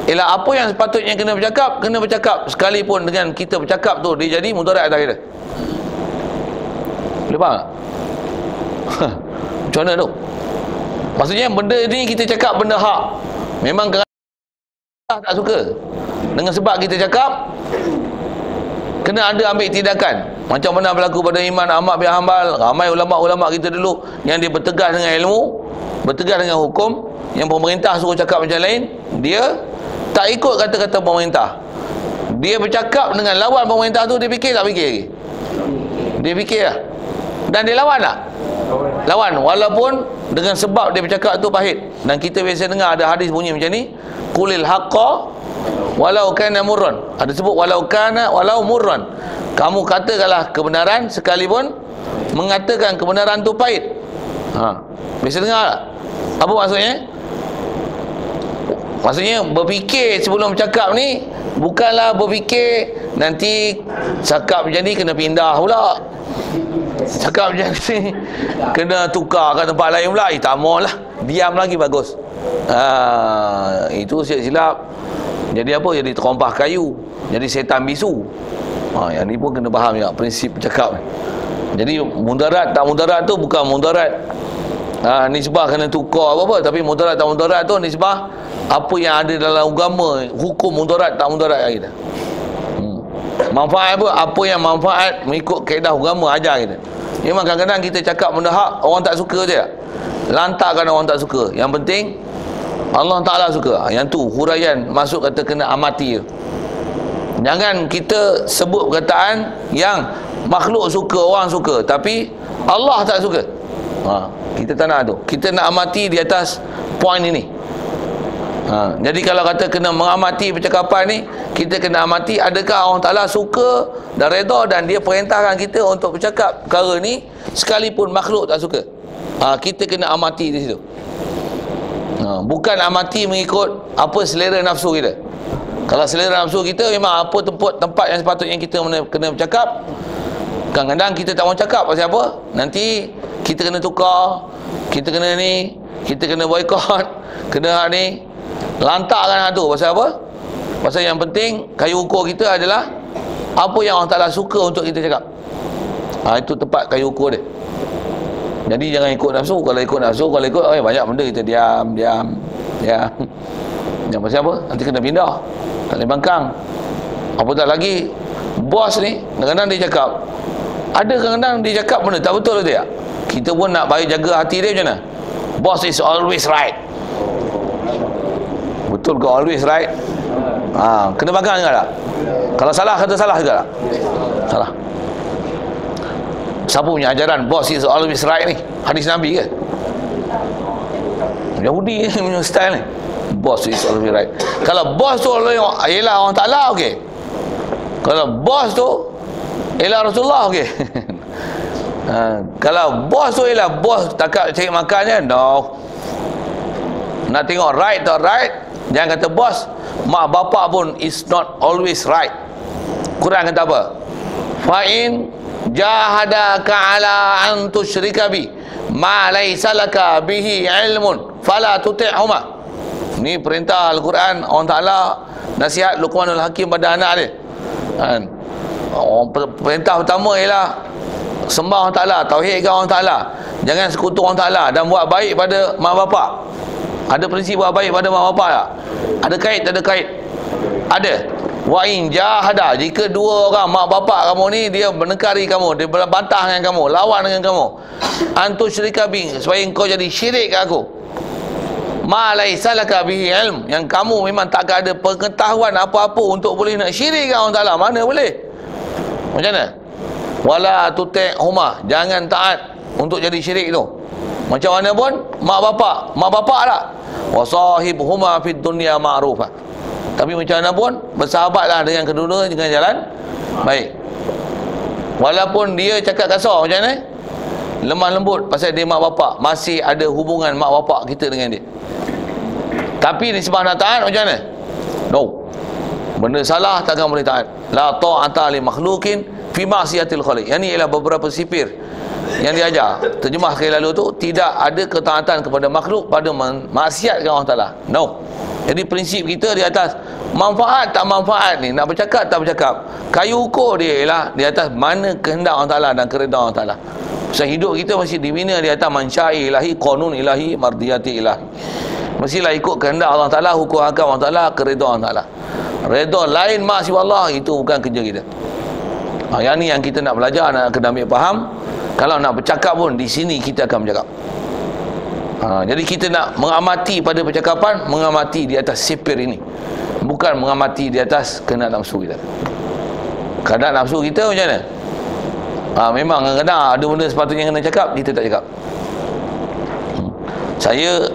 ialah apa yang sepatutnya kena bercakap sekalipun dengan kita bercakap tu dia jadi mudarat atas kita. Boleh faham tak? Macam mana tu? Maksudnya benda ni kita cakap benda hak. Memang kerana tak suka. Dengan sebab kita cakap, kena ada ambil tindakan. Macam mana berlaku pada Imam Ahmad bin Hanbal, ramai ulama-ulama kita dulu yang dia bertegas dengan ilmu, bertegas dengan hukum. Yang pemerintah suruh cakap macam lain, dia tak ikut kata-kata pemerintah. Dia bercakap dengan lawan pemerintah tu, dia fikir tak fikir lagi? Dia fikir lah. Dan dia lawan tak? Lawan, walaupun dengan sebab dia bercakap tu pahit. Dan kita biasa dengar ada hadis bunyi macam ni, qulil haqqa walau kana murran. Ada sebut walau murran. Kamu katakanlah kebenaran sekalipun mengatakan kebenaran tu pahit. Biasa dengar tak? Apa maksudnya? Maksudnya berfikir sebelum bercakap ni, bukanlah berfikir nanti cakap macam ni kena pindah pula, cakap macam ni kena tukar ke tempat lain pula. Tak maulah, diam lagi bagus. Itu silap. Jadi apa? Jadi terompah kayu, jadi setan bisu. Yang ni pun kena faham ya, prinsip bercakap. Jadi mudarat tak mudarat tu bukan mudarat nisbah kena tukar apa-apa, tapi mudarat tak mudarat tu nisbah apa yang ada dalam agama, hukum mudarat tak mudarat kita. Manfaat apa yang manfaat mengikut kaedah agama ajar kita. Memang kadang-kadang kita cakap benda hak, orang tak suka je, lantakkan orang tak suka. Yang penting Allah Ta'ala suka. Yang tu huraian masuk kata kena amati. Jangan kita sebut perkataan yang makhluk suka, orang suka, tapi Allah tak suka. Kita tak nak tu. Kita nak amati di atas poin ini. Jadi kalau kata kena mengamati percakapan ni, kita kena amati adakah Allah Ta'ala suka dan redha, dan dia perintahkan kita untuk bercakap perkara ni sekalipun makhluk tak suka. Kita kena amati di situ. Bukan amati mengikut apa selera nafsu kita. Kalau selera nafsu kita memang apa tempat yang sepatutnya kita kena bercakap, kadang-kadang kita tak mau cakap. Pasal apa? Nanti kita kena tukar, kita kena ni, kita kena boykot, kena ni, lantakkan tu. Pasal apa? Pasal yang penting kayu ukur kita adalah apa yang Allah Ta'ala suka untuk kita cakap. Itu tempat kayu ukur dia. Jadi jangan ikut nafsu. Kalau ikut nafsu, kalau ikut banyak benda kita diam. Yang pasal apa? Nanti kena pindah, tak boleh bangkang. Apa tak lagi, bos ni kadang-kadang dia cakap, ada kadang-kadang dia cakap benda tak betul tu ya. Kita pun nak bagi jaga hati dia macam mana? Boss is always right. Betul ke always right? Kena bangkang juga tak? Kalau salah, kata salah juga tak? Salah. Siapa punya ajaran boss is always right ni? Hadis Nabi ke? Yahudi ni punya style ni. Boss is always right. Kalau boss tu ialah orang Ta'ala, okey. Kalau boss tu ialah Rasulullah, okey. Kalau bos tu ialah bos takat cari makannya, no. Nak tengok right atau right, jangan kata bos. Mak bapak pun is not always right. Quran kata apa? Fa'in jahadaka ala an tusyrika bi ma laysa laka bihi ilmun fala tuti'huma. Ni perintah Al-Quran. Allah Ta'ala nasihat Luqmanul Hakim pada anak dia. Perintah pertama ialah sembah Allah Ta'ala, tauhidkan Allah Ta'ala, jangan sekutu Allah Ta'ala, dan buat baik pada mak bapak. Ada prinsip buat baik pada mak bapak tak? Ada kait, tak ada kait? Ada. Wa in jahada, jika dua orang mak bapak kamu ni dia menengkari kamu, dia berbantah dengan kamu, lawan dengan kamu, antu syirika bi, supaya engkau jadi syirik ke aku, ma laisa laka bihi ilm, yang kamu memang tak ada pengetahuan apa-apa untuk boleh nak syirik dengan Allah Ta'ala, mana boleh? Macam mana? Wala tuti'huma, jangan taat untuk jadi syirik tu. Macam mana pun mak bapak tak? Wa sahibhuma fid dunya ma'rufa, tapi macam mana pun bersahabatlah dengan kedua-dua dengan jalan baik. Walaupun dia cakap kasar macam mana, lemah lembut pasal dia mak bapak, masih ada hubungan mak bapak kita dengan dia. Tapi nisbah nak taat macam mana? No. Benda salah takkan boleh taat. La ta'ata li makhluqin fi ma'siyatil khaliq. Yang ni ialah beberapa sipir yang diajar. Terjemah sekali lalu tu, tidak ada ketaatan kepada makhluk pada maksiat dengan Allah Ta'ala. No. Jadi prinsip kita di atas manfaat tak manfaat ni, nak bercakap tak bercakap, kayu ukur dia ialah di atas mana kehendak Allah Ta'ala dan keredaan Allah Ta'ala. So hidup kita mesti dibina di atas mansya'i ilahi, qanun ilahi, mardiyati ilahi. Mestilah ikut kehendak Allah Ta'ala, hukum hakam Allah Ta'ala, keredaan Allah Ta'ala. Redha lain maksud Allah, itu bukan kerja kita. Yang ni yang kita nak belajar, nak kena ambil faham. Kalau nak bercakap pun di sini kita akan bercakap. Jadi kita nak mengamati pada percakapan, mengamati di atas sipir ini, bukan mengamati di atas kehendak nafsu kita. Kehendak nafsu kita macam mana? Memang kadang-kadang ada benda sepatutnya kena cakap, kita tak cakap. Saya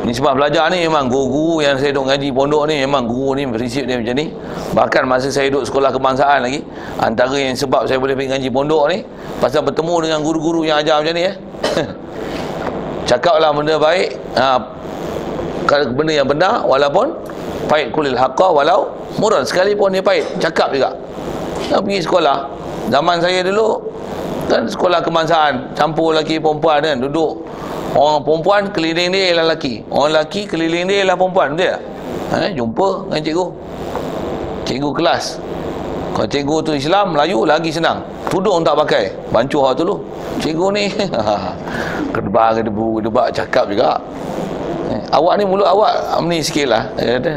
ni sebab belajar ni, memang guru-guru yang saya duduk ngaji pondok ni, memang guru ni prinsip dia macam ni. Bahkan masa saya duduk sekolah kebangsaan lagi, antara yang sebab saya boleh pergi ngaji pondok ni pasal bertemu dengan guru-guru yang ajar macam ni cakaplah benda baik, benda yang benar, walaupun pahit, kulil haqqa walau murad, sekalipun dia pahit, cakap juga. Pergi sekolah zaman saya dulu kan, sekolah kebangsaan, campur lelaki perempuan kan, duduk orang perempuan keliling dia ialah lelaki, orang lelaki keliling dia ialah perempuan, betul tak? Jumpa dengan cikgu kelas. Kalau cikgu tu Islam, Melayu, lagi senang, tudung tak pakai, bancuh awak dulu. Cikgu ni kedebak cakap juga. Awak ni mulut awak ni sikit lah, dia kata.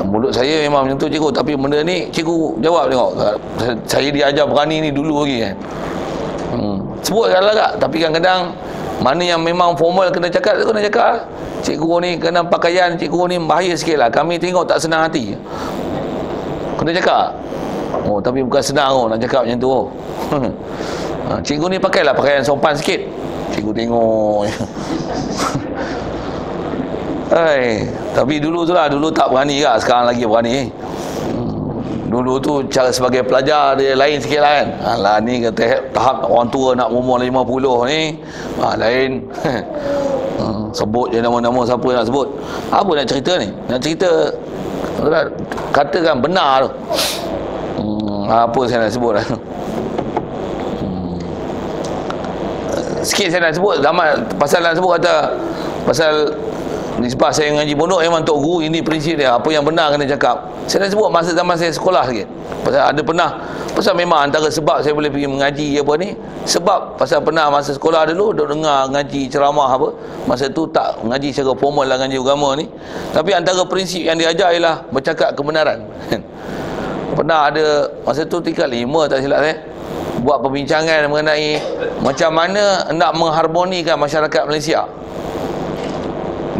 Mulut saya memang macam tu cikgu, tapi benda ni cikgu jawab, tengok saya diajar berani ni dulu lagi kan. Sebut agak, tapi kadang-kadang mana yang memang formal kena cakap tu kena cakap lah. Cikgu ni kena pakaian cikgu ni bahaya sikit lah, kami tengok tak senang hati, kena cakap. Tapi bukan senang nak cakap macam tu. Cikgu ni pakailah pakaian sopan sikit, cikgu tengok. Tapi dulu tu lah, dulu tak berani kan, sekarang lagi berani. Dulu tu cara sebagai pelajar dia lain sikit lah kan. Alah ni kata tahap orang tua nak umur 50 ni, lain. Sebut je nama-nama siapa nak sebut. Apa nak cerita ni? Nak cerita, katakan benar tu. Apa saya nak sebut lah. Sikit saya nak sebut zaman, pasal nak sebut kata pasal nisbah saya ngaji pondok, memang tok guru ini prinsip dia, apa yang benar kena cakap. Saya nak sebut masa zaman saya sekolah sikit, pasal ada pernah, pasal memang antara sebab saya boleh pergi mengaji apa ni, sebab pasal pernah masa sekolah dulu duk dengar ngaji ceramah apa, masa tu tak ngaji secara formal lah, ngaji agama ni, tapi antara prinsip yang diajar ialah bercakap kebenaran. Pernah ada masa tu tingkat 5 tak silap saya, buat perbincangan mengenai macam mana nak mengharmonikan masyarakat Malaysia.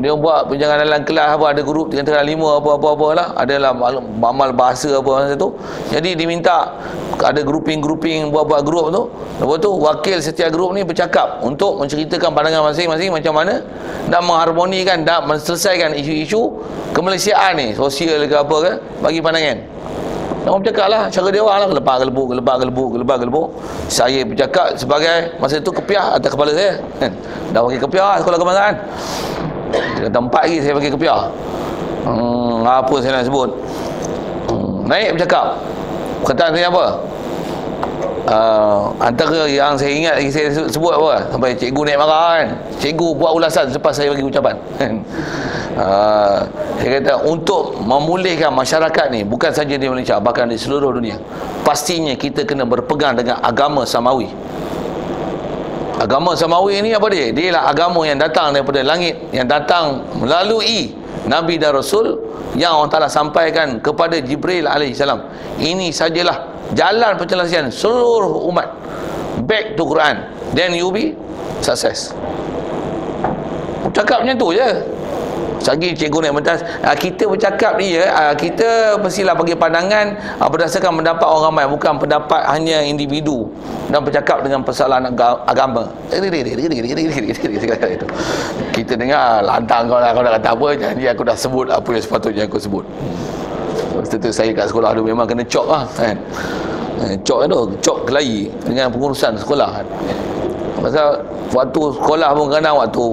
Dia buat perbincangan dalam kelas apa, ada grup di antara 5 apa-apa lah, adalah amal bahasa apa masa tu. Jadi diminta ada grouping buat grup tu. Lepas tu wakil setiap grup ni bercakap untuk menceritakan pandangan masing-masing macam mana nak mengharmonikan, nak menyelesaikan isu-isu kemalaysiaan ni, sosial ke apa ke, bagi pandangan. Orang bercakap lah, cara dia orang lah, gelebak-gelebuk. Saya bercakap sebagai, masa tu kepiah atas kepala saya. Dah pakai kepiah sekolah kebangsaan. Tempat lagi saya pakai kepiah. Apa saya nak sebut? Naik bercakap. Perkataan saya apa? Antara yang saya ingat lagi, saya sebut apa, sampai cikgu naik marah kan, cikgu buat ulasan selepas saya bagi ucapan. Saya kata untuk memulihkan masyarakat ni, bukan saja di Malaysia, bahkan di seluruh dunia, pastinya kita kena berpegang dengan agama Samawi. Agama Samawi ini apa dia? Dia ialah agama yang datang daripada langit, yang datang melalui Nabi dan Rasul yang Allah Ta'ala sampaikan kepada Jibril alaihissalam. Ini sajalah jalan penyelesaian seluruh umat. Back to Quran, then you be success. Cakap macam tu je. Sagi cikgu naik mentas, kita bercakap ni ya, kita mestilah bagi pandangan berdasarkan pendapat orang ramai, bukan pendapat hanya individu dan bercakap dengan persoalan agama. Kita dengar lantang kau dah kata apa, jadi aku dah sebut apa yang sepatutnya aku sebut. Lepas tu saya kat sekolah tu memang kena cok lah kan. Cok tu, cok kelahi dengan pengurusan sekolah kan. Pasal waktu sekolah pun kadang waktu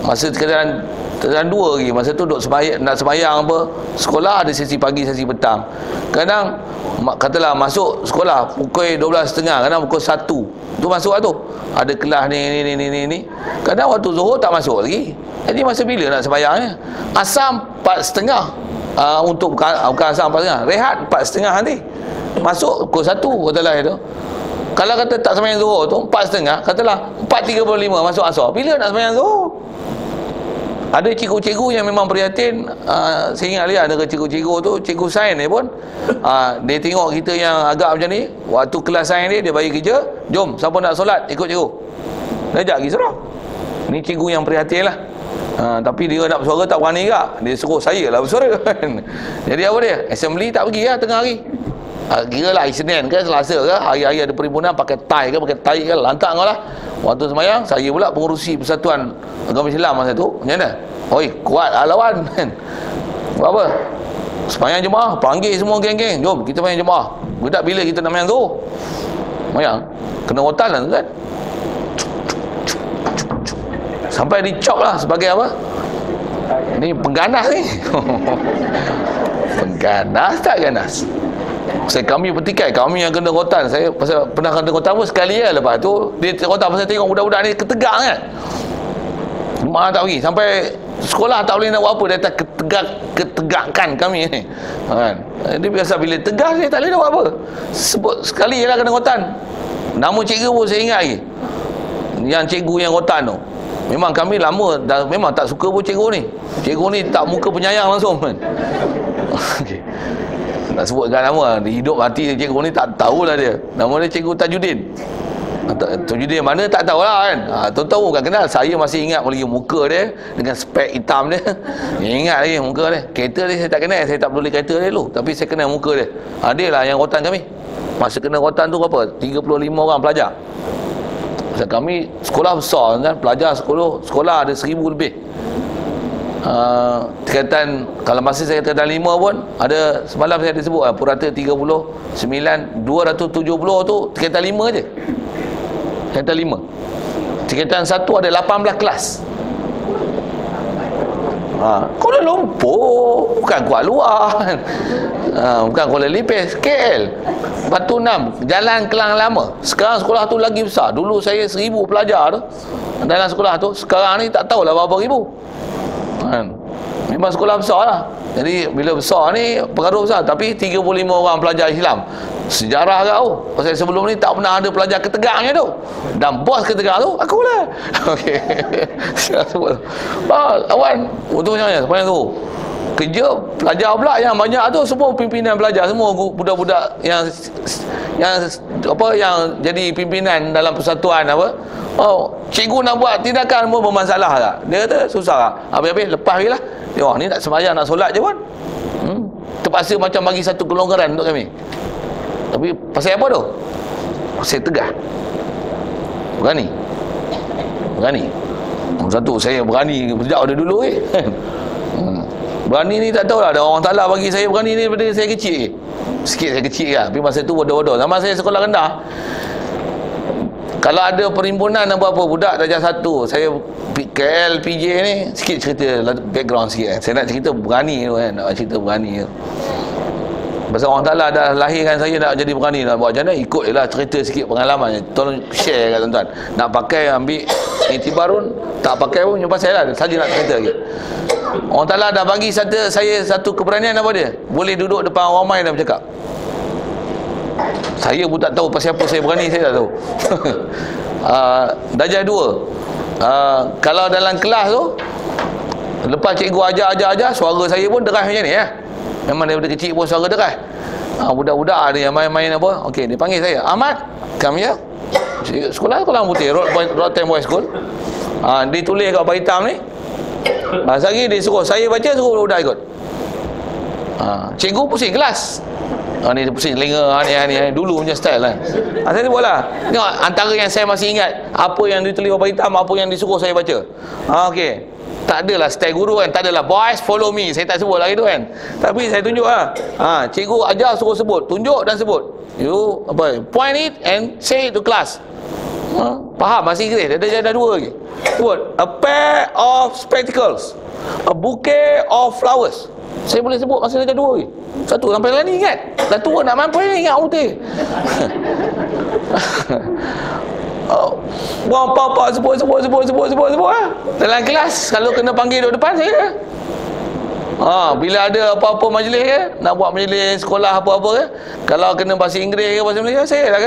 masa terkadang dua lagi, masa tu duk sembahyang, nak sembahyang apa, sekolah ada sesi pagi, sesi petang. Kadang katalah masuk sekolah pukul 12.30, kadang pukul 1 tu masuk lah tu, ada kelas ni. Kadang waktu zuhur tak masuk lagi, jadi masa bila nak sembahyangnya? Asam 4.30, untuk bukan asam 4.30, rehat 4.30 nanti, masuk pukul 1 katalah itu. Kalau kata tak sembahyang zuhur tu 4.30, katalah 4.35 masuk asar, bila nak sembahyang zuhur? Ada cikgu-cikgu yang memang prihatin. Saya ingat lihat ada cikgu-cikgu tu, cikgu sains ni pun dia tengok kita yang agak macam ni, waktu kelas sains dia bagi kerja, jom siapa nak solat ikut cikgu, dah ajak pergi surau. Ni cikgu yang prihatin lah. Tapi dia nak bersuara tak berani juga, dia suruh saya lah bersuara. Jadi apa dia, assembly tak pergi lah tengah hari. Kira lah Isnin ke Selasa ke, hari-hari ada perhimpunan, pakai tie ke lantak kau lah. Waktu semayang saya pula pengurusi Persatuan Agama Islam masa tu. Macam mana? Oi, kuat lah lawan kan. Buat apa? Semayang jemaah, panggil semua geng-geng, jom kita semayang jemaah. Budak bila kita nak semayang tu? Semayang kena rotan lah kan. Sampai dicop lah sebagai apa? Ni pengganas ni. Pengganas tak ganas? Kami petikai, kami yang kena rotan. Saya pasal pernah kena rotan pun sekali lah. Lepas tu dia rotan pasal tengok budak-budak ni ketegang kan. Jemaah tak pergi, sampai sekolah tak boleh nak buat apa, dia tak ketegakkan kami ni kan. Dia biasa bila tegas dia tak boleh nak buat apa, sebut sekali je lah kena rotan. Nama cikgu pun saya ingat lagi, yang cikgu yang rotan tu. Memang kami lama dah memang tak suka pun cikgu ni. Cikgu ni tak muka penyayang langsung kan. Okay. Nak sebutkan nama, di hidup mati cikgu ni tak tahulah dia. Nama dia Cikgu Tajudin. Tajudin mana tak tahulah kan. Tahu-tahu bukan kenal. Saya masih ingat lagi muka dia dengan spek hitam dia. Ingat lagi muka dia. Kereta dia saya tak kenal, saya tak peduli kereta dia dulu, tapi saya kenal muka dia. Dia lah yang rotan kami. Masa kena rotan tu berapa? 35 orang pelajar. Masa kami sekolah besar kan, pelajar sekolah ada 1,000 lebih. Tingkatan, kalau masa saya tingkatan 5 pun ada, semalam saya ada sebut purata 39, 270 tu tingkatan 5 je. Tingkatan 5. Tingkatan 1 ada 18 kelas. Kuala Lumpur, bukan Kuala Luar, bukan Kuala Lipis, KL, Batu 6, Jalan Kelang Lama. Sekarang sekolah tu lagi besar. Dulu saya 1,000 pelajar tu dalam sekolah tu, sekarang ni tak tahulah berapa ribu. Memang sekolah besar lah. Jadi bila besar ni pengaruh besar. Tapi 35 orang pelajar Islam. Sejarah kau, pasal sebelum ni tak pernah ada pelajar ketegaknya tu. Dan bos ketegak tu akulah. Okey. Awan untungnya sepanjang tu kerja pelajar pula yang banyak tu semua pimpinan pelajar, semua budak-budak yang jadi pimpinan dalam persatuan apa. Cikgu nak buat tindakan pun bermasalah tak? Dia kata susah tak? Habis-habis lepas je lah. Ni nak sembahyang, nak solat je pun. Terpaksa macam bagi satu kelonggaran untuk kami. Tapi pasal apa tu? Saya tegah. Berani. Satu, saya berani sejak dari dulu Berani ni tak tahulah, ada orang Ta'ala bagi saya berani ni daripada saya kecil. Sikit saya kecil lah, tapi masa tu bodoh-bodoh. Zaman saya sekolah rendah, kalau ada perhimpunan apa-apa budak darjah 1, saya KL PJ ni, sikit cerita background sikit Saya nak cerita berani tu kan, nak cerita berani tu. Pasal orang Ta'ala dah lahirkan saya nak jadi berani nak buat macam mana, ikut je lah, cerita sikit pengalaman. Tolong share kat tuan-tuan. Nak pakai ambil iktibarun, tak pakai pun punya pasal lah, saja nak cerita lagi. Orang Ta'ala dah bagi saya satu keberanian apa dia, boleh duduk depan orang ramai dan bercakap. Saya pun tak tahu pasal apa saya berani, saya tak tahu. Darjah 2. Kalau dalam kelas tu, lepas cikgu ajar, suara saya pun deras macam ni ya. Memang daripada kecil pun suara deras. Budak-budak ada yang main-main apa, okey, dia panggil saya, Ahmad, come here. Sekolah Putih, Rotten Boys School. Dia tulis kat papan hitam ni. Sehari dia suruh saya baca, suruh budak ikut. Cikgu pusing kelas. Ni dia pusing telinga, ni dulu punya style lah. Saya buat lah. Tengok antara yang saya masih ingat, apa yang ditulis papan hitam, apa yang disuruh saya baca. Okey. Tak adalah style guru kan, tak adalah boys follow me, saya tak sebut lagi tu kan. Tapi saya tunjuk lah. Cikgu ajar suruh sebut, tunjuk dan sebut. You point it and say it to class. Faham masih Inggeris, ada 2 lagi. Sebut a pair of spectacles, a bouquet of flowers. Saya boleh sebut masa darjah 2 lagi. Satu sampai lah ni ingat. Dah tua nak mampu ni ingat Putih. Buang apa-apa sebut dalam kelas. Kalau kena panggil duduk depan saya. Bila ada apa-apa majlis ke, nak buat majlis sekolah apa-apa ke, kalau kena bahasa Inggeris ke bahasa Malaysia, saya dah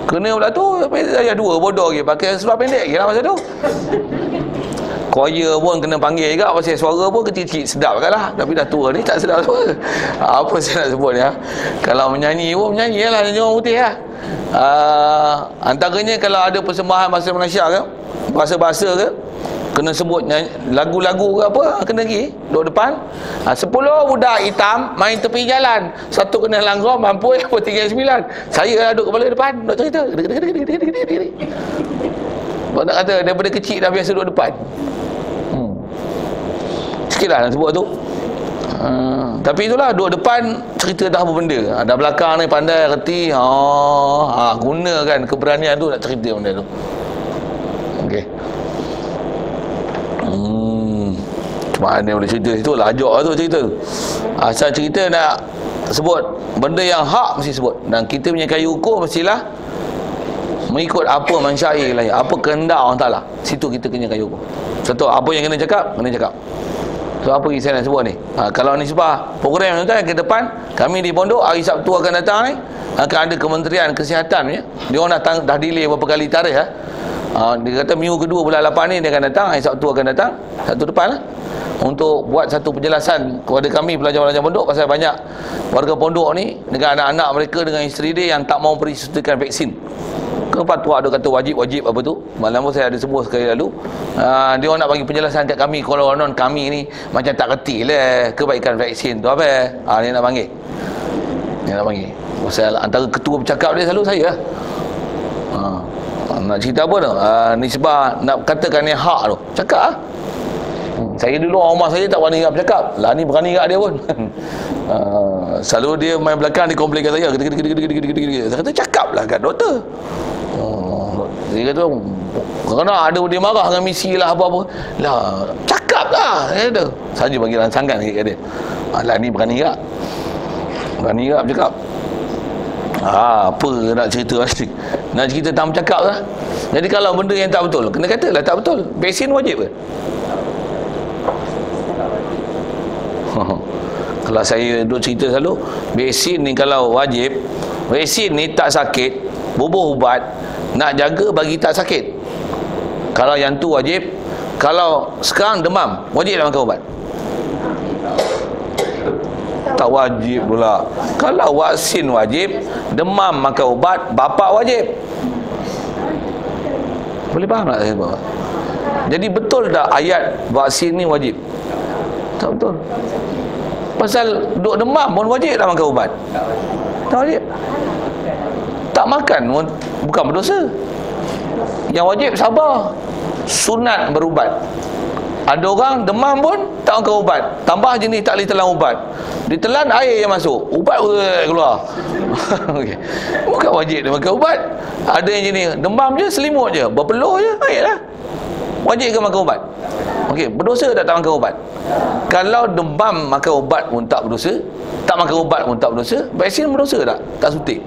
kena pula tu. Saya 2 bodoh lagi, pakai seluar pendek lagi lah masa tu. Choir pun kena panggil juga, pasal suara pun kecil-kecil sedap kan lah, tapi dah tua ni tak sedap suara. Apa saya nak sebut ya, kalau menyanyi pun menyanyi lah, nyanyi orang Putih lah. Antaranya kalau ada persembahan bahasa Malaysia ke, bahasa-bahasa ke, kena sebut lagu-lagu ke apa, kena pergi duduk depan. 10 budak hitam main tepi jalan, satu kena langgar, mampu apa tinggal 9. Saya duduk kepala depan, duduk cerita. Nak kata daripada kecil dah biasa duduk depan. Sikit lah nak sebut tu. Tapi itulah, duduk depan cerita dah apa benda. Dah belakang ni pandai reti, gunakan keberanian tu nak cerita benda tu. Okey. Cuma mana boleh cerita situ, lajak tu cerita tu. Asal cerita nak sebut benda yang hak mesti sebut. Dan kita punya kayu ukur mestilah mengikut apa mansyair lah, apa kehendak orang Ta'ala. Situ kita kena kayu ukur. Satu, apa yang kena cakap. So apa yang saya nak sebut ni, kalau nisbah program tuan-tuan ke depan, kami di pondok hari Sabtu akan datang ni, akan ada Kementerian Kesihatan punya. Dia orang dah delay beberapa kali tarikh dia kata minggu kedua bulan 8 ni dia akan datang, hari Sabtu akan datang, Sabtu depan lah, untuk buat satu penjelasan kepada kami pelajar-pelajar pondok, pasal banyak warga pondok ni dengan anak-anak mereka, dengan isteri dia yang tak mau beri suntikan vaksin. Fatwa ada kata wajib apa tu, malam pun saya ada sebut sekali lalu. Dia orang nak bagi penjelasan kat kami, kalau non kami ni macam tak reti lah kebaikan vaksin tu apa. Dia nak panggil, pasal antara ketua bercakap dia selalu saya lah. Nak cerita apa tu, nisbah nak katakan yang hak tu, cakap lah. Saya dulu orang rumah saya tak berani nak bercakap lah, ni berani kat dia pun. Selalu dia main belakang, dia komplain kat saya, saya kata cakap lah kat doktor. Dia kata kerana ada dia marah dengan misi lah apa-apa lah, cakap lah, kata saja bagi rangsangan sikit kat dia. Lah ni berani tak bercakap. Apa nak cerita pasti nak cerita tentang bercakap lah. Jadi kalau benda yang tak betul, kena kata lah tak betul. Vaksin wajib ke? Kalau saya duduk cerita selalu, vaksin ni kalau wajib, vaksin ni tak sakit, bubuh ubat, nak jaga bagi tak sakit. Kalau yang tu wajib. Kalau sekarang demam, wajib nak makan ubat? Tak wajib pula. Kalau vaksin wajib, demam makan ubat, bapak wajib. Boleh faham tak saya bapak? Jadi betul tak ayat vaksin ni wajib? Tak betul. Pasal duk demam pun wajib tak makan ubat? Tak wajib. Tak makan bukan berdosa. Yang wajib sabar, sunat berubat. Ada orang demam pun tak makan ubat, tambah jenis tak boleh telan ubat, ditelan air yang masuk, ubat keluar. Okay. Bukan wajib dia makan ubat. Ada yang jenis demam je, selimut je, berpeluh je, air lah. Wajib ke makan ubat? Okey, berdosa tak makan ubat? Kalau demam makan ubat pun tak berdosa, tak makan ubat pun tak berdosa, vaksin berdosa tak? Tak suntik.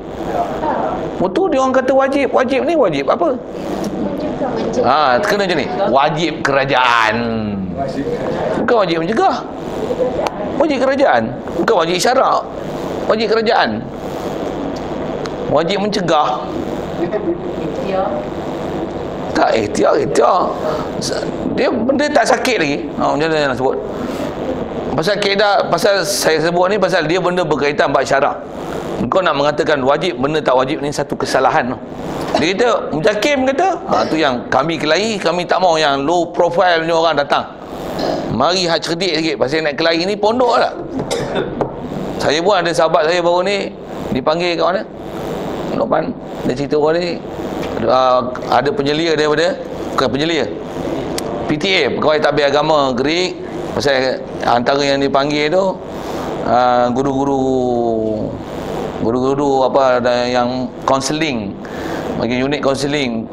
Betul dia orang kata wajib. Wajib ni wajib apa? Kena macam ni. Wajib kerajaan. Bukan wajib mencegah. Wajib kerajaan. Bukan wajib syarak. Wajib kerajaan. Wajib mencegah. Tak ikhtiar. Dia benda tak sakit lagi. Macam mana nak sebut? Pasal kaedah, pasal saya sebut ni pasal dia benda berkaitan bab syarak. Kau nak mengatakan wajib, benda tak wajib ni satu kesalahan. Dia kata, Mujakim kata, tu yang kami kelahi, kami tak mau yang low profile punya orang datang. Mari hak cerdik sikit. Pasal nak kelahi ni pondok tak? Saya pun ada sahabat saya baru ni dipanggil kat mana? Lokman. Dia cerita orang ni ada penyelia daripada, bukan penyelia, PTA, Pegawai Tabir Agama Gerik. Pasal antara yang dipanggil tu guru-guru apa yang kaunseling, bagi unit kaunseling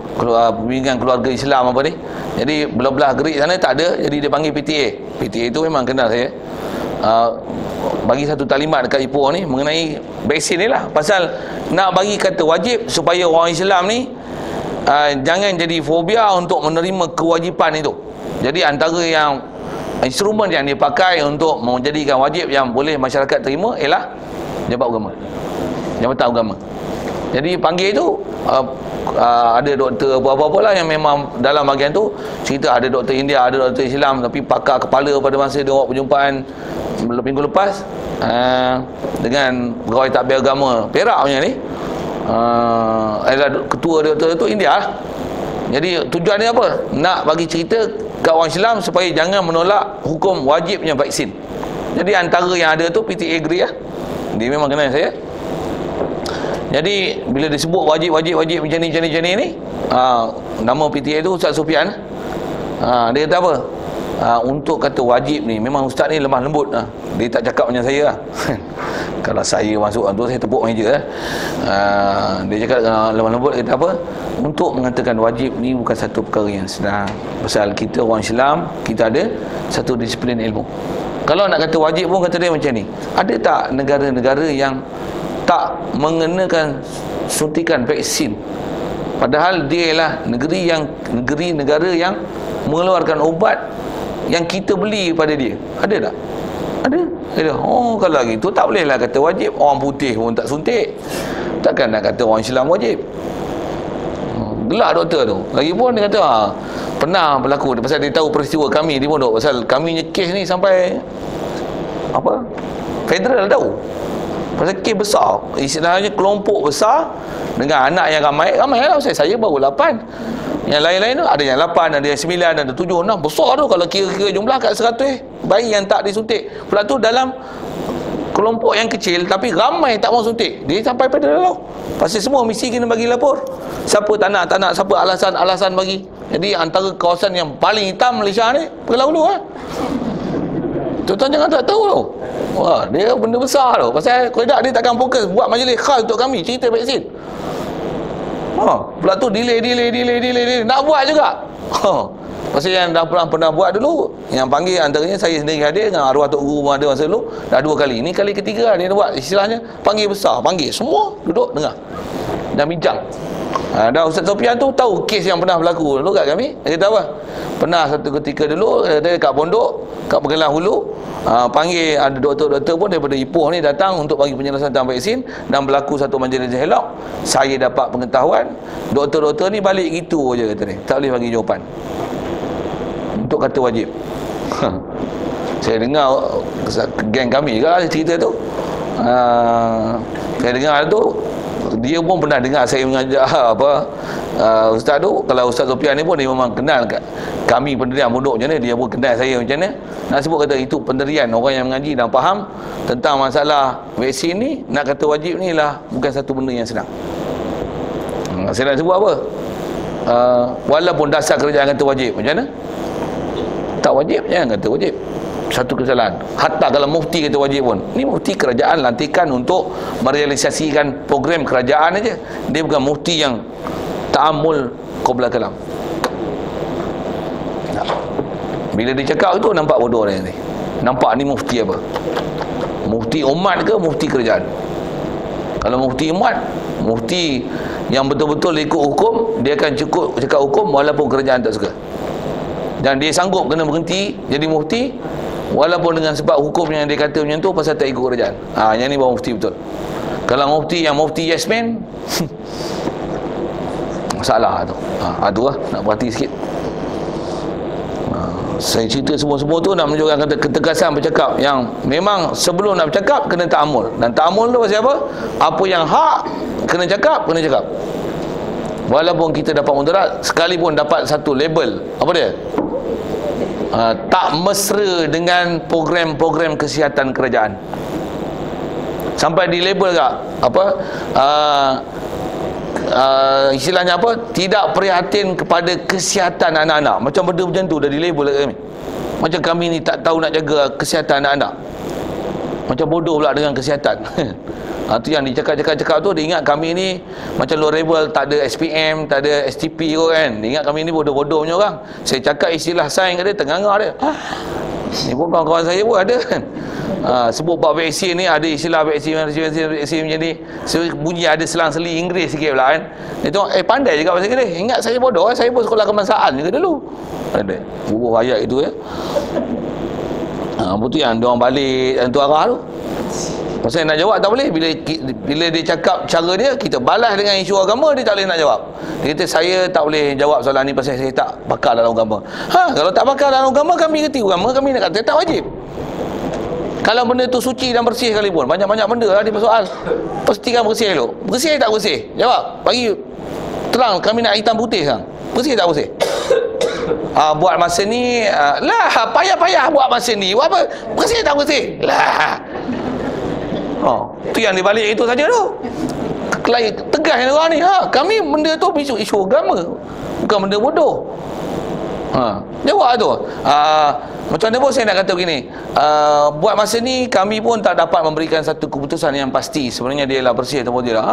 bimbingan keluarga Islam apa ni. Jadi belah-belah Gerik sana tak ada, jadi dia panggil PTA. PTA tu memang kenal saya. Bagi satu taklimat dekat Ipoh ni mengenai vaksin ni lah. Pasal nak bagi kata wajib supaya orang Islam ni jangan jadi fobia untuk menerima kewajipan itu. Jadi antara yang instrumen yang dipakai untuk menjadikan wajib yang boleh masyarakat terima ialah Jabatan Agama, Jabatan Agama. Jadi panggil tu ada doktor apa-apa lah yang memang dalam bahagian tu cerita, ada doktor India, ada doktor Islam, tapi pakar kepala pada masa dia buat perjumpaan minggu lepas dengan Pegawai Tabir Agama Perak punya ni, adalah ketua doktor tu India lah. Jadi tujuan dia apa? Nak bagi cerita kat orang Islam supaya jangan menolak hukum wajibnya vaksin. Jadi antara yang ada tu PTA agree lah. Dia memang kenal saya. Jadi bila disebut wajib macam ni ni, nama PTA tu Ustaz Sufian. Dia kata apa? Untuk kata wajib ni memang ustaz ni lemah lembut. Dia tak cakap macam saya lah. Kalau saya masuk tu saya tepuk meja. Dia cakap lemah lembut. Dia kata apa? Untuk mengatakan wajib ni bukan satu perkara yang senang. Pasal kita orang Islam, kita ada satu disiplin ilmu. Kalau nak kata wajib pun kata dia macam ni. Ada tak negara-negara yang tak mengenakan suntikan vaksin, padahal dia ialah negara yang mengeluarkan ubat yang kita beli pada dia? Ada tak? Ada. Kalau gitu tak bolehlah kata wajib. Orang putih pun tak suntik, takkan nak kata orang Islam wajib? Gelak doktor tu. Lagipun dia kata pernah berlaku, pasal dia tahu peristiwa kami di pondok. Pasal kami punya kes ni sampai apa, federal tahu. Pasal kes besar, istilahnya kelompok besar dengan anak yang ramai lah. Saya baru 8. Yang lain-lain tu ada yang 8, ada yang 9, ada 7, 6. Besar tu kalau kira-kira jumlah kat 100 bayi yang tak disuntik. Pula tu dalam kelompok yang kecil tapi ramai tak mau suntik. Dia sampai pada lalu. Pasal semua mesti kena bagi lapor. Siapa tak nak, siapa alasan bagi. Jadi antara kawasan yang paling hitam Malaysia ni Pegelang Ulu lah. Tuan-tuan jangan tak tahu tau. Wah, dia benda besar tau. Pasal kalau tak, dia takkan fokus buat majlis khas untuk kami cerita vaksin. Pula tu delay. Nak buat juga. Pasal yang dah pernah buat dulu, yang panggil antaranya saya sendiri hadir dengan arwah Tok Guru ada masa dulu, dah 2 kali. Ini kali ketiga dia buat. Istilahnya panggil besar, panggil semua duduk dengar dan bincang. Dah Ustaz Sofian tu tahu kes yang pernah berlaku dulu kat kami. Dia kata apa? Pernah satu ketika dulu dia kat pondok, kat Pegelang Hulu, panggil ada doktor-doktor pun daripada Ipoh ni datang untuk bagi penjelasan tentang vaksin, dan berlaku satu majlis dialog. Saya dapat pengetahuan doktor-doktor ni balik gitu aja kata dia. Tak boleh bagi jawapan untuk kata wajib. Saya dengar geng kami juga cerita tu. Saya dengar tu, dia pun pernah dengar saya mengajar ustaz tu. Kalau Ustaz Sofian ni pun dia memang kenal kami pendirian pondok macam mana, dia pun kenal saya macam mana. Nak sebut kata itu pendirian orang yang mengaji dan faham tentang masalah vaksin ni. Nak kata wajib ni lah bukan satu benda yang senang. Saya nak sebut apa? Walaupun dasar kerajaan kata wajib, macam mana? Tak wajib, jangan kata wajib. Satu kesalahan. Hatta kalau mufti kata wajib pun, ni mufti kerajaan lantikan untuk merealisasikan program kerajaan aja. Dia bukan mufti yang ta'amul qabla kalam. Bila dia cakap itu nampak bodoh dia ni. nampak ni mufti apa? Mufti umat ke mufti kerajaan? Kalau mufti umat, mufti yang betul-betul ikut hukum, dia akan cukup cakap hukum walaupun kerajaan tak suka. Dan dia sanggup kena berhenti jadi mufti walaupun dengan sebab hukum yang dia kata macam tu pasal tak ikut kerajaan. Yang ni baru mufti betul. Kalau mufti yang mufti Yasmin masalah tu. Tu lah nak berhati sikit. Saya cerita semua-semua tu nak menunjukkan ketegasan bercakap yang memang sebelum nak bercakap kena ta'amul. Dan ta'amul tu pasal apa? Apa yang hak kena cakap, kena cakap. Walaupun kita dapat mudarat, sekalipun dapat satu label, apa dia? Tak mesra dengan program-program kesihatan kerajaan. Sampai di label tak? Apa? Istilahnya apa? Tidak prihatin kepada kesihatan anak-anak. Macam benda macam tu dah di label kami. Macam kami ni tak tahu nak jaga kesihatan anak-anak. Macam bodoh pula dengan kesihatan. Tu yang dicakap-cakap tu, dia ingat kami ni macam low label, tak ada SPM, tak ada STP kot kan. Dia ingat kami ni bodoh-bodoh punya orang. Saya cakap istilah sains kat dia, tengah-tengah dia. Ni pun kawan-kawan saya pun ada kan. Sebut bab vaksin ni, ada istilah vaksin macam ni, bunyi ada selang-seli Inggeris sikit pula kan. Dia tengok, pandai juga bahasa Inggeris. Ingat saya bodoh, saya pun sekolah kebangsaan juga dulu. Ada bubuh ayat itu ya. Apa tu yang diorang balik dan tu arah tu. Pasal nak jawab tak boleh. Bila dia cakap cara dia, kita balas dengan isu agama, dia tak boleh nak jawab. Dia kata saya tak boleh jawab soalan ni pasal saya tak pakar dalam agama. Kalau tak pakar dalam agama, kami kerti agama, kami nak kata tak wajib. Kalau benda tu suci dan bersih sekalipun, banyak-banyak benda lah dia bersoal. Pastikan bersih dulu. Bersih tak bersih? Jawab. Bagi terang, kami nak hitam putih sekarang. Bersih tak bersih? Buat masa ni payah-payah buat masa ni. Buat apa? Bersih tak bersih? Tu yang dibalik itu saja tu. Tegas yang orang ni. Kami benda tu isu agama, bukan benda bodoh. Jawab tu. Macam mana pun saya nak kata begini, buat masa ni kami pun tak dapat memberikan satu keputusan yang pasti sebenarnya dia lah bersih ataupun tidak.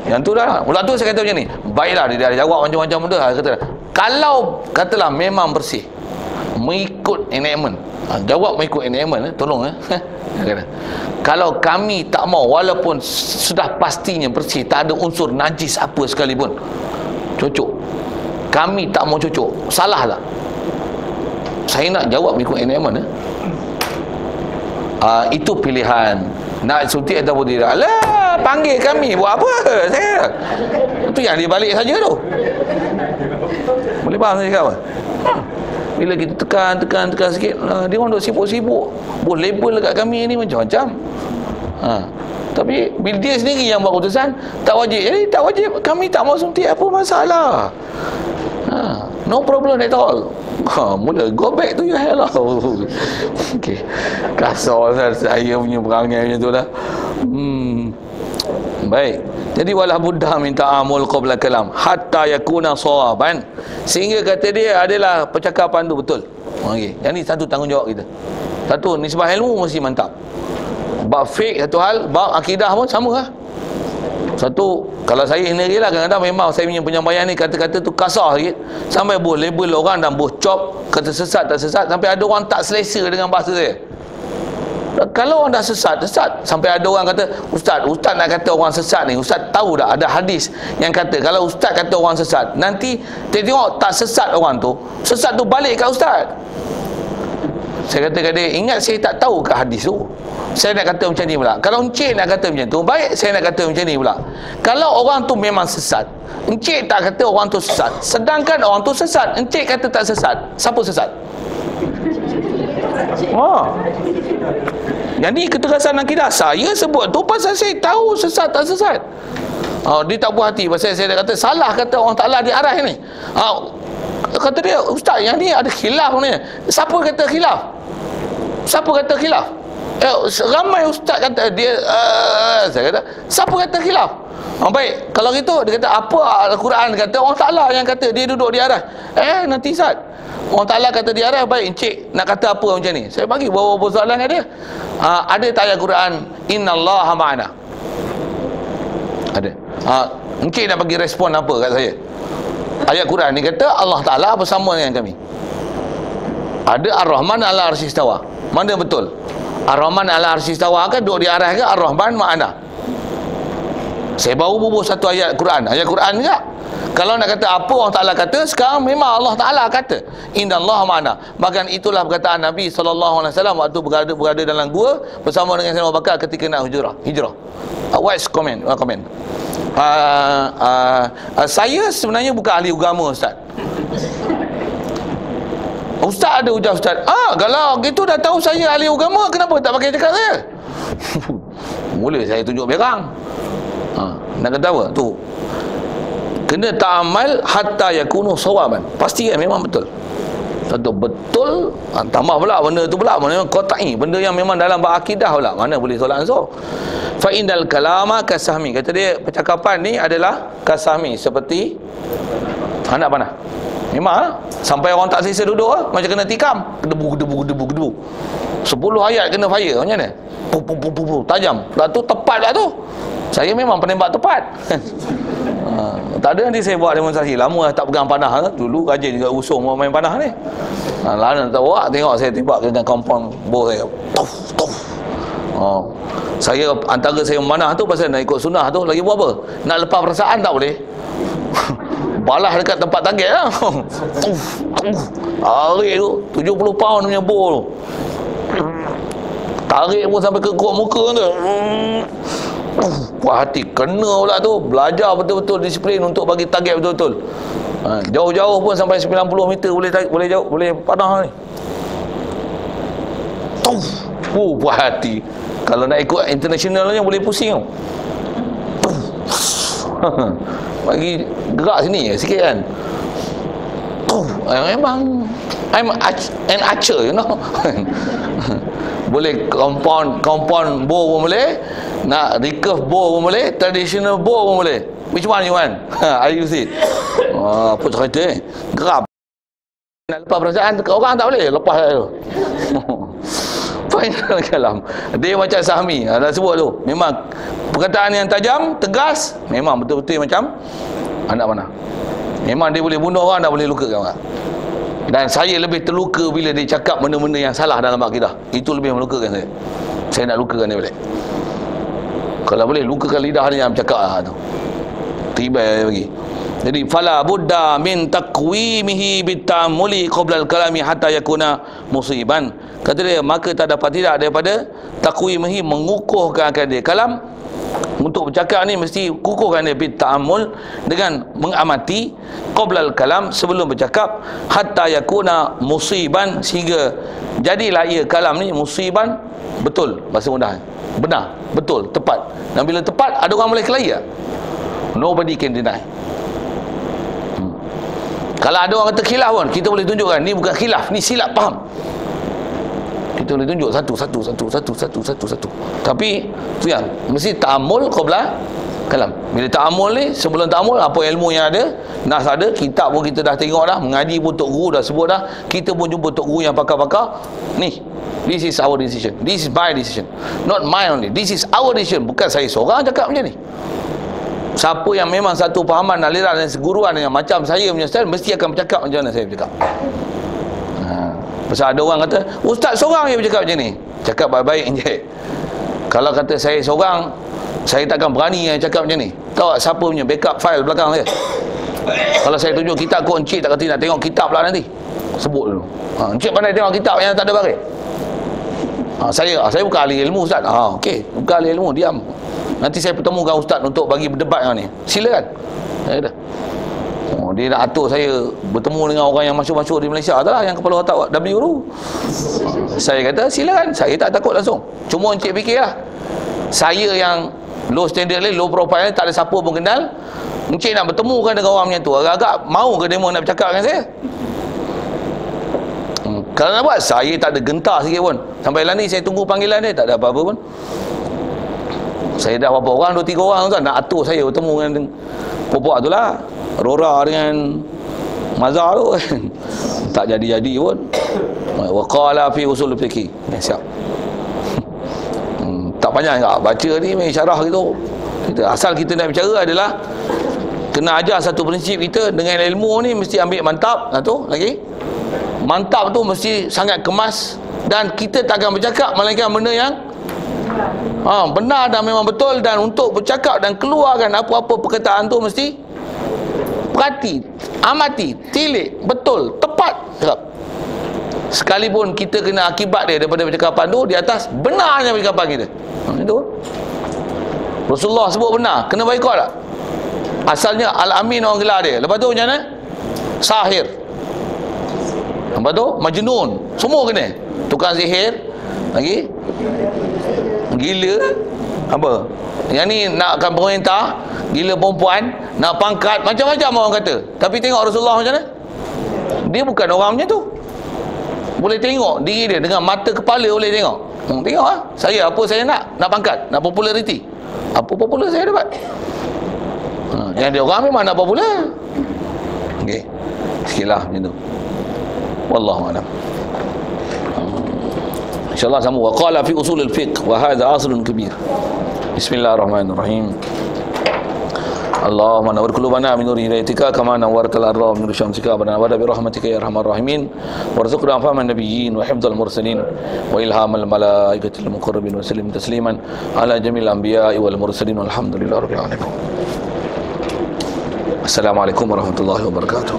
Yang tu dah. Mula tu saya kata macam ni, baiklah dia dah jawab macam-macam benda. Kata kalau katalah memang bersih mengikut enactment, jawab mengikut enactment, tolong kalau kami tak mau, walaupun sudah pastinya bersih, tak ada unsur najis apa sekalipun, cocok, kami tak mau cocok, salah tak? Saya nak jawab mengikut enactment. Itu pilihan nak suntik ataupun tidak. Panggil kami buat apa? Saya itu yang dia balik saja tu. Boleh faham saya cakap apa? Bila kita tekan sikit, dia orang duk sibuk-sibuk buat label dekat kami ni macam-macam. Tapi bila dia sendiri yang buat keputusan tak wajib, jadi tak wajib, kami tak mau suntik, apa masalah? No problem at all. Mula go back to your hell lah. Okay, kasar saya punya perangai macam tu lah. Baik. Jadi wala budda min ta'amul qabla kalam hatta yakuna sawaban, sehingga kata dia adalah percakapan tu betul. Okey, yang ni satu tanggungjawab kita. Satu, nisbah ilmu mesti mantap. Bab fiqh satu hal, bab akidah pun sama lah. Satu, kalau saya sendiri lah, kadang-kadang memang saya punya penyampaian ni kata-kata tu kasar sikit, sampai boleh label orang dan boleh cop, kata sesat tak sesat, sampai ada orang tak selesa dengan bahasa saya. Kalau orang dah sesat, sampai ada orang kata, Ustaz nak kata orang sesat ni, Ustaz tahu tak ada hadis yang kata kalau Ustaz kata orang sesat, nanti tengok tak sesat orang tu, sesat tu balik kat Ustaz. Saya kata kat dia, ingat saya tak tahu ke hadis tu. Saya nak kata macam ni pula. Kalau encik nak kata macam tu, baik saya nak kata macam ni pula. Kalau orang tu memang sesat, encik tak kata orang tu sesat, sedangkan orang tu sesat, encik kata tak sesat, siapa sesat? Yang ni ketegasan akidah. Saya sebut tu pasal saya tahu sesat tak sesat. Dia tak puas hati pasal saya kata salah, kata orang Ta'ala di arah ni. Kata dia, Ustaz yang ni ada khilaf ni. Siapa kata khilaf? Siapa kata khilaf? Ramai Ustaz kata dia. Saya kata siapa kata khilaf? Baik, kalau gitu dia kata apa Al-Quran kata, orang Ta'ala yang kata dia duduk di arah. Nanti Ustaz, orang Ta'ala kata di arah, baik encik nak kata apa macam ni? Saya bagi bawa soalan dia. Ada tak ayat Quran innallaha ma'ana? Ada. Encik nak bagi respon apa kat saya? Ayat Quran ni kata Allah Ta'ala bersama dengan kami. Ada Ar-Rahman ala arsy istawa. Mana betul? Ar-Rahman ala arsy istawa ke duduk di arah ke Ar-Rahman ma'ana? Saya baru bubuh satu ayat Quran. Ayat Quran enggak? Kalau nak kata apa Allah Ta'ala kata, sekarang memang Allah Ta'ala kata innallaha ma'ana. Bahkan itulah perkataan Nabi SAW waktu berada dalam gua bersama dengan Sayyidina Abu Bakar ketika nak hijrah. What's comment? Saya sebenarnya bukan ahli agama, Ustaz. Ustaz ada ujar Ustaz, kalau gitu dah tahu saya ahli agama, kenapa tak pakai cakap saya? Mula saya tunjuk berang. Nak kata apa? Tu kena ta'amal hatta yakunu sawaban. Pastikan memang betul. Tentu betul. Tambah pula benda tu pula mana qat'i, benda yang memang dalam berakidah pula. Mana boleh tolak ansur. Fa indal kalama kasahmi. Kata dia percakapan ni adalah kasahmi, seperti anak panah. Memang sampai orang tak selesa duduk macam kena tikam. Gedebu. 10 ayat kena fire macam mana? Tajam. Lepas tu tepat lah tu. Saya memang penembak tepat. Tak ada nanti saya buat demonstrasi. Lama tak pegang panah dulu rajin juga usung main panah ni. Lana tak buat, tengok saya tembak dengan kompon bor saya. Tof. Saya antara saya memanah tu pasal nak ikut sunnah tu, lagi buat apa? Nak lepas perasaan tak boleh. Balas dekat tempat target lah. Tarik tu 70 pound punya bor tu. Tarik pun sampai ke kuat muka tu. Puas hati, kena pula tu. Belajar betul-betul disiplin untuk bagi target betul-betul. Jauh-jauh pun sampai 90 meter boleh panah ni. Puas hati. Kalau nak ikut internationalnya boleh pusing tau. Bagi gerak sini sikit kan. Memang I'm an archer, you know. Boleh compound bow pun boleh, nak recurve bow pun boleh, traditional bow pun boleh. Which one you want? I use it. Apa cerita gerak. Nak lepas perasaan dekat orang tak boleh, lepas tu. Final kalam. Dia macam sahmi, dah sebut tu. Memang perkataan yang tajam, tegas, memang betul-betul macam anak panah. Memang dia boleh bunuh orang, tak boleh lukakan orang. Dan saya lebih terluka bila dia cakap benda-benda yang salah dalam akidah. Itu lebih melukakan saya. Saya nak lukakan dia balik. Kalau boleh lukakan lidah dia yang bercakap tu. Tiba bagi. Jadi fala budda min taqwimihi bitamuli qabla al-kalami hatta yakuna musiban. Kata dia, maka tak dapat tidak daripada taqwimihi, mengukuhkan dia kalam. Untuk bercakap ni mesti kukuhkan dia bitamul, dengan mengamati qabla al-kalam, sebelum bercakap, hatta yakuna musiban, sehingga jadilah ia kalam ni musiban, betul, bahasa mudah, benar, betul, tepat. Dan bila tepat, ada orang boleh kelahi tak? Nobody can deny. Kalau ada orang kata khilaf pun, kita boleh tunjukkan ni bukan khilaf, ni silap faham. Kita boleh tunjuk satu. Tapi tu yang mesti ta'amul qabla kalam. Bila ta'amul ni, sebelum ta'amul apa ilmu yang ada, nas ada, kitab pun kita dah tengok dah, mengaji pun tok guru dah sebut dah, kita pun jumpa tok guru yang pakar-pakar. Ni, this is our decision, this is my decision, not mine only, this is our decision. Bukan saya seorang cakap macam ni. Siapa yang memang satu pahaman, aliran dan seguruan yang macam saya punya style, mesti akan bercakap macam mana saya bercakap. Pasal ada orang kata ustaz seorang yang bercakap macam ni. Cakap baik-baik je. Kalau kata saya seorang, saya takkan berani yang cakap macam ni. Tahu tak siapa punya backup file belakang saya? Kalau saya tunjuk kitab kau, encik tak kata nak tengok kitab lah nanti. Sebut dulu. Encik pandai tengok kitab yang tak ada baris. Saya bukan ahli ilmu ustaz. Okey, bukan ahli ilmu, diam. Nanti saya pertemukan ustaz untuk bagi berdebat dengan ni. Silakan. Saya kata. Dia nak atur saya bertemu dengan orang yang masyhur-masyhur di Malaysia adalah yang kepala otak W tu. Saya kata silakan, saya tak takut langsung. Cuma encik fikirlah, saya yang low standard ni, low profile ni, tak ada siapa pun kenal, encik nak bertemu kan dengan orang macam tu, agak-agak mau ke demo nak bercakap dengan saya? Kalau nak buat, saya tak ada gentar sikit pun. Sampai lah ni saya tunggu panggilan dia, tak ada apa-apa pun. Saya dah berapa orang, 2-3 orang tu nak atur saya bertemu dengan popok tu lah, Rora dengan Mazhar tu kan. Tak jadi-jadi pun. Wa qala fi usul fiqh. Siap. Tak panjang tak baca ni main syarah gitu. Asal kita nak bicara adalah kena ajar satu prinsip kita, dengan ilmu ni mesti ambil mantap. Tu lagi mantap tu mesti sangat kemas, dan kita takkan bercakap melainkan benda yang benar dan memang betul. Dan untuk bercakap dan keluarkan apa-apa perkataan tu mesti perhati, amati, tilik, betul, tepat cakap. Sekalipun kita kena akibat dia daripada percakapan tu di atas benarnya percakapan kita. Itu Rasulullah sebut benar, kena boikot tak? Asalnya Al-Amin orang gelar dia. Lepas tu macam mana? Sahir. Lepas tu Majnun. Semua kena. Tukang sihir. Lagi gila. Apa? Yang ni nakkan pemerintah, gila perempuan, nak pangkat, macam-macam orang kata. Tapi tengok Rasulullah macam mana? Dia bukan orang macam tu. Boleh tengok diri dia dengan mata kepala, boleh tengok. Tengok lah. Saya apa saya nak pangkat, nak populariti. Apa popular saya dapat? Yang dia orang memang nak popular. Okey. Sikitlah macam tu. Wallahu a'lam. InsyaAllah sama. Wa qala fi usul al-fiqh wa hadha aslun kabir. Bismillahirrahmanirrahim. Allahumma nawwir qulubana min nuri hidayatika kama nawwartal arda min nuri syamsika wa nawwir bi rahmatika ya arhamar rahimin warzuqna fahman nabiyyin wa hifdzal mursalin wa ilhamal malaikatil muqarrabin wa sallim tasliman ala jamil anbiya'i wal mursalin walhamdulillahi rabbil alamin. Assalamualaikum warahmatullahi wabarakatuh.